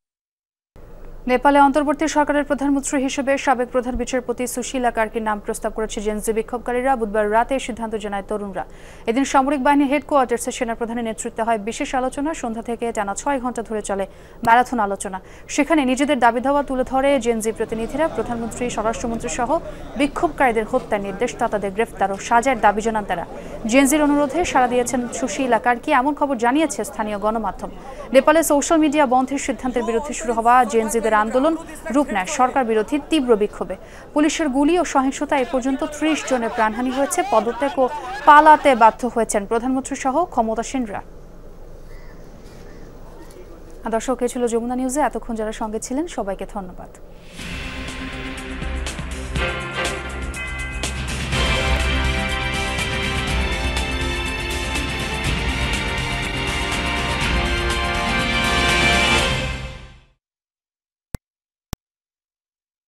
নেপালে অন্তর্বর্তী সরকারের প্রধানমন্ত্রী হিসেবে সাবেক প্রধান বিচারপতি সুশীলা কার্কির নাম প্রস্তাব করেছে জেনজি বিক্ষোভকারীরা। বুধবার রাতে সিদ্ধান্ত জানায় তরুণরা। এদিন সামরিক বাহিনীর হেডকোয়ার্টার্সে সেনাপ্রধানের নেতৃত্বে হয় বিশেষ আলোচনা। সন্ধ্যা থেকে টানা 6 ঘন্টা ধরে চলে ম্যারাথন আলোচনা। সেখানে নিজেদের দাবি দাওয়া তুলে ধরে জেনজি প্রতিনিধিরা। প্রধানমন্ত্রী, স্বরাষ্ট্রমন্ত্রী সহ বিক্ষোভকারীদের হত্যার নির্দেশ, তাদের গ্রেফতার ও সাজার দাবি জানান তারা। জেনজির অনুরোধে সাড়া দিয়েছেন সুশীলা কার্কি, এমন খবর জানিয়েছে স্থানীয় গণমাধ্যম। নেপালে সোশ্যাল মিডিয়া বন্ধের সিদ্ধান্তের বিরুদ্ধে শুরু হওয়া জেনজিদের আন্দোলন রূপ নেয় সরকার বিরোধী তীব্র বিক্ষোভে। পুলিশের গুলি ও সহিংসতা এ পর্যন্ত 30 জনের প্রাণহানি হয়েছে। পদত্যাগ ও পালাতে বাধ্য হয়েছেন প্রধানমন্ত্রী সহ ক্ষমতাসীনরা। দর্শক, এ ছিল যমুনা নিউজে। এতক্ষণ যারা সঙ্গে ছিলেন সবাইকে ধন্যবাদ।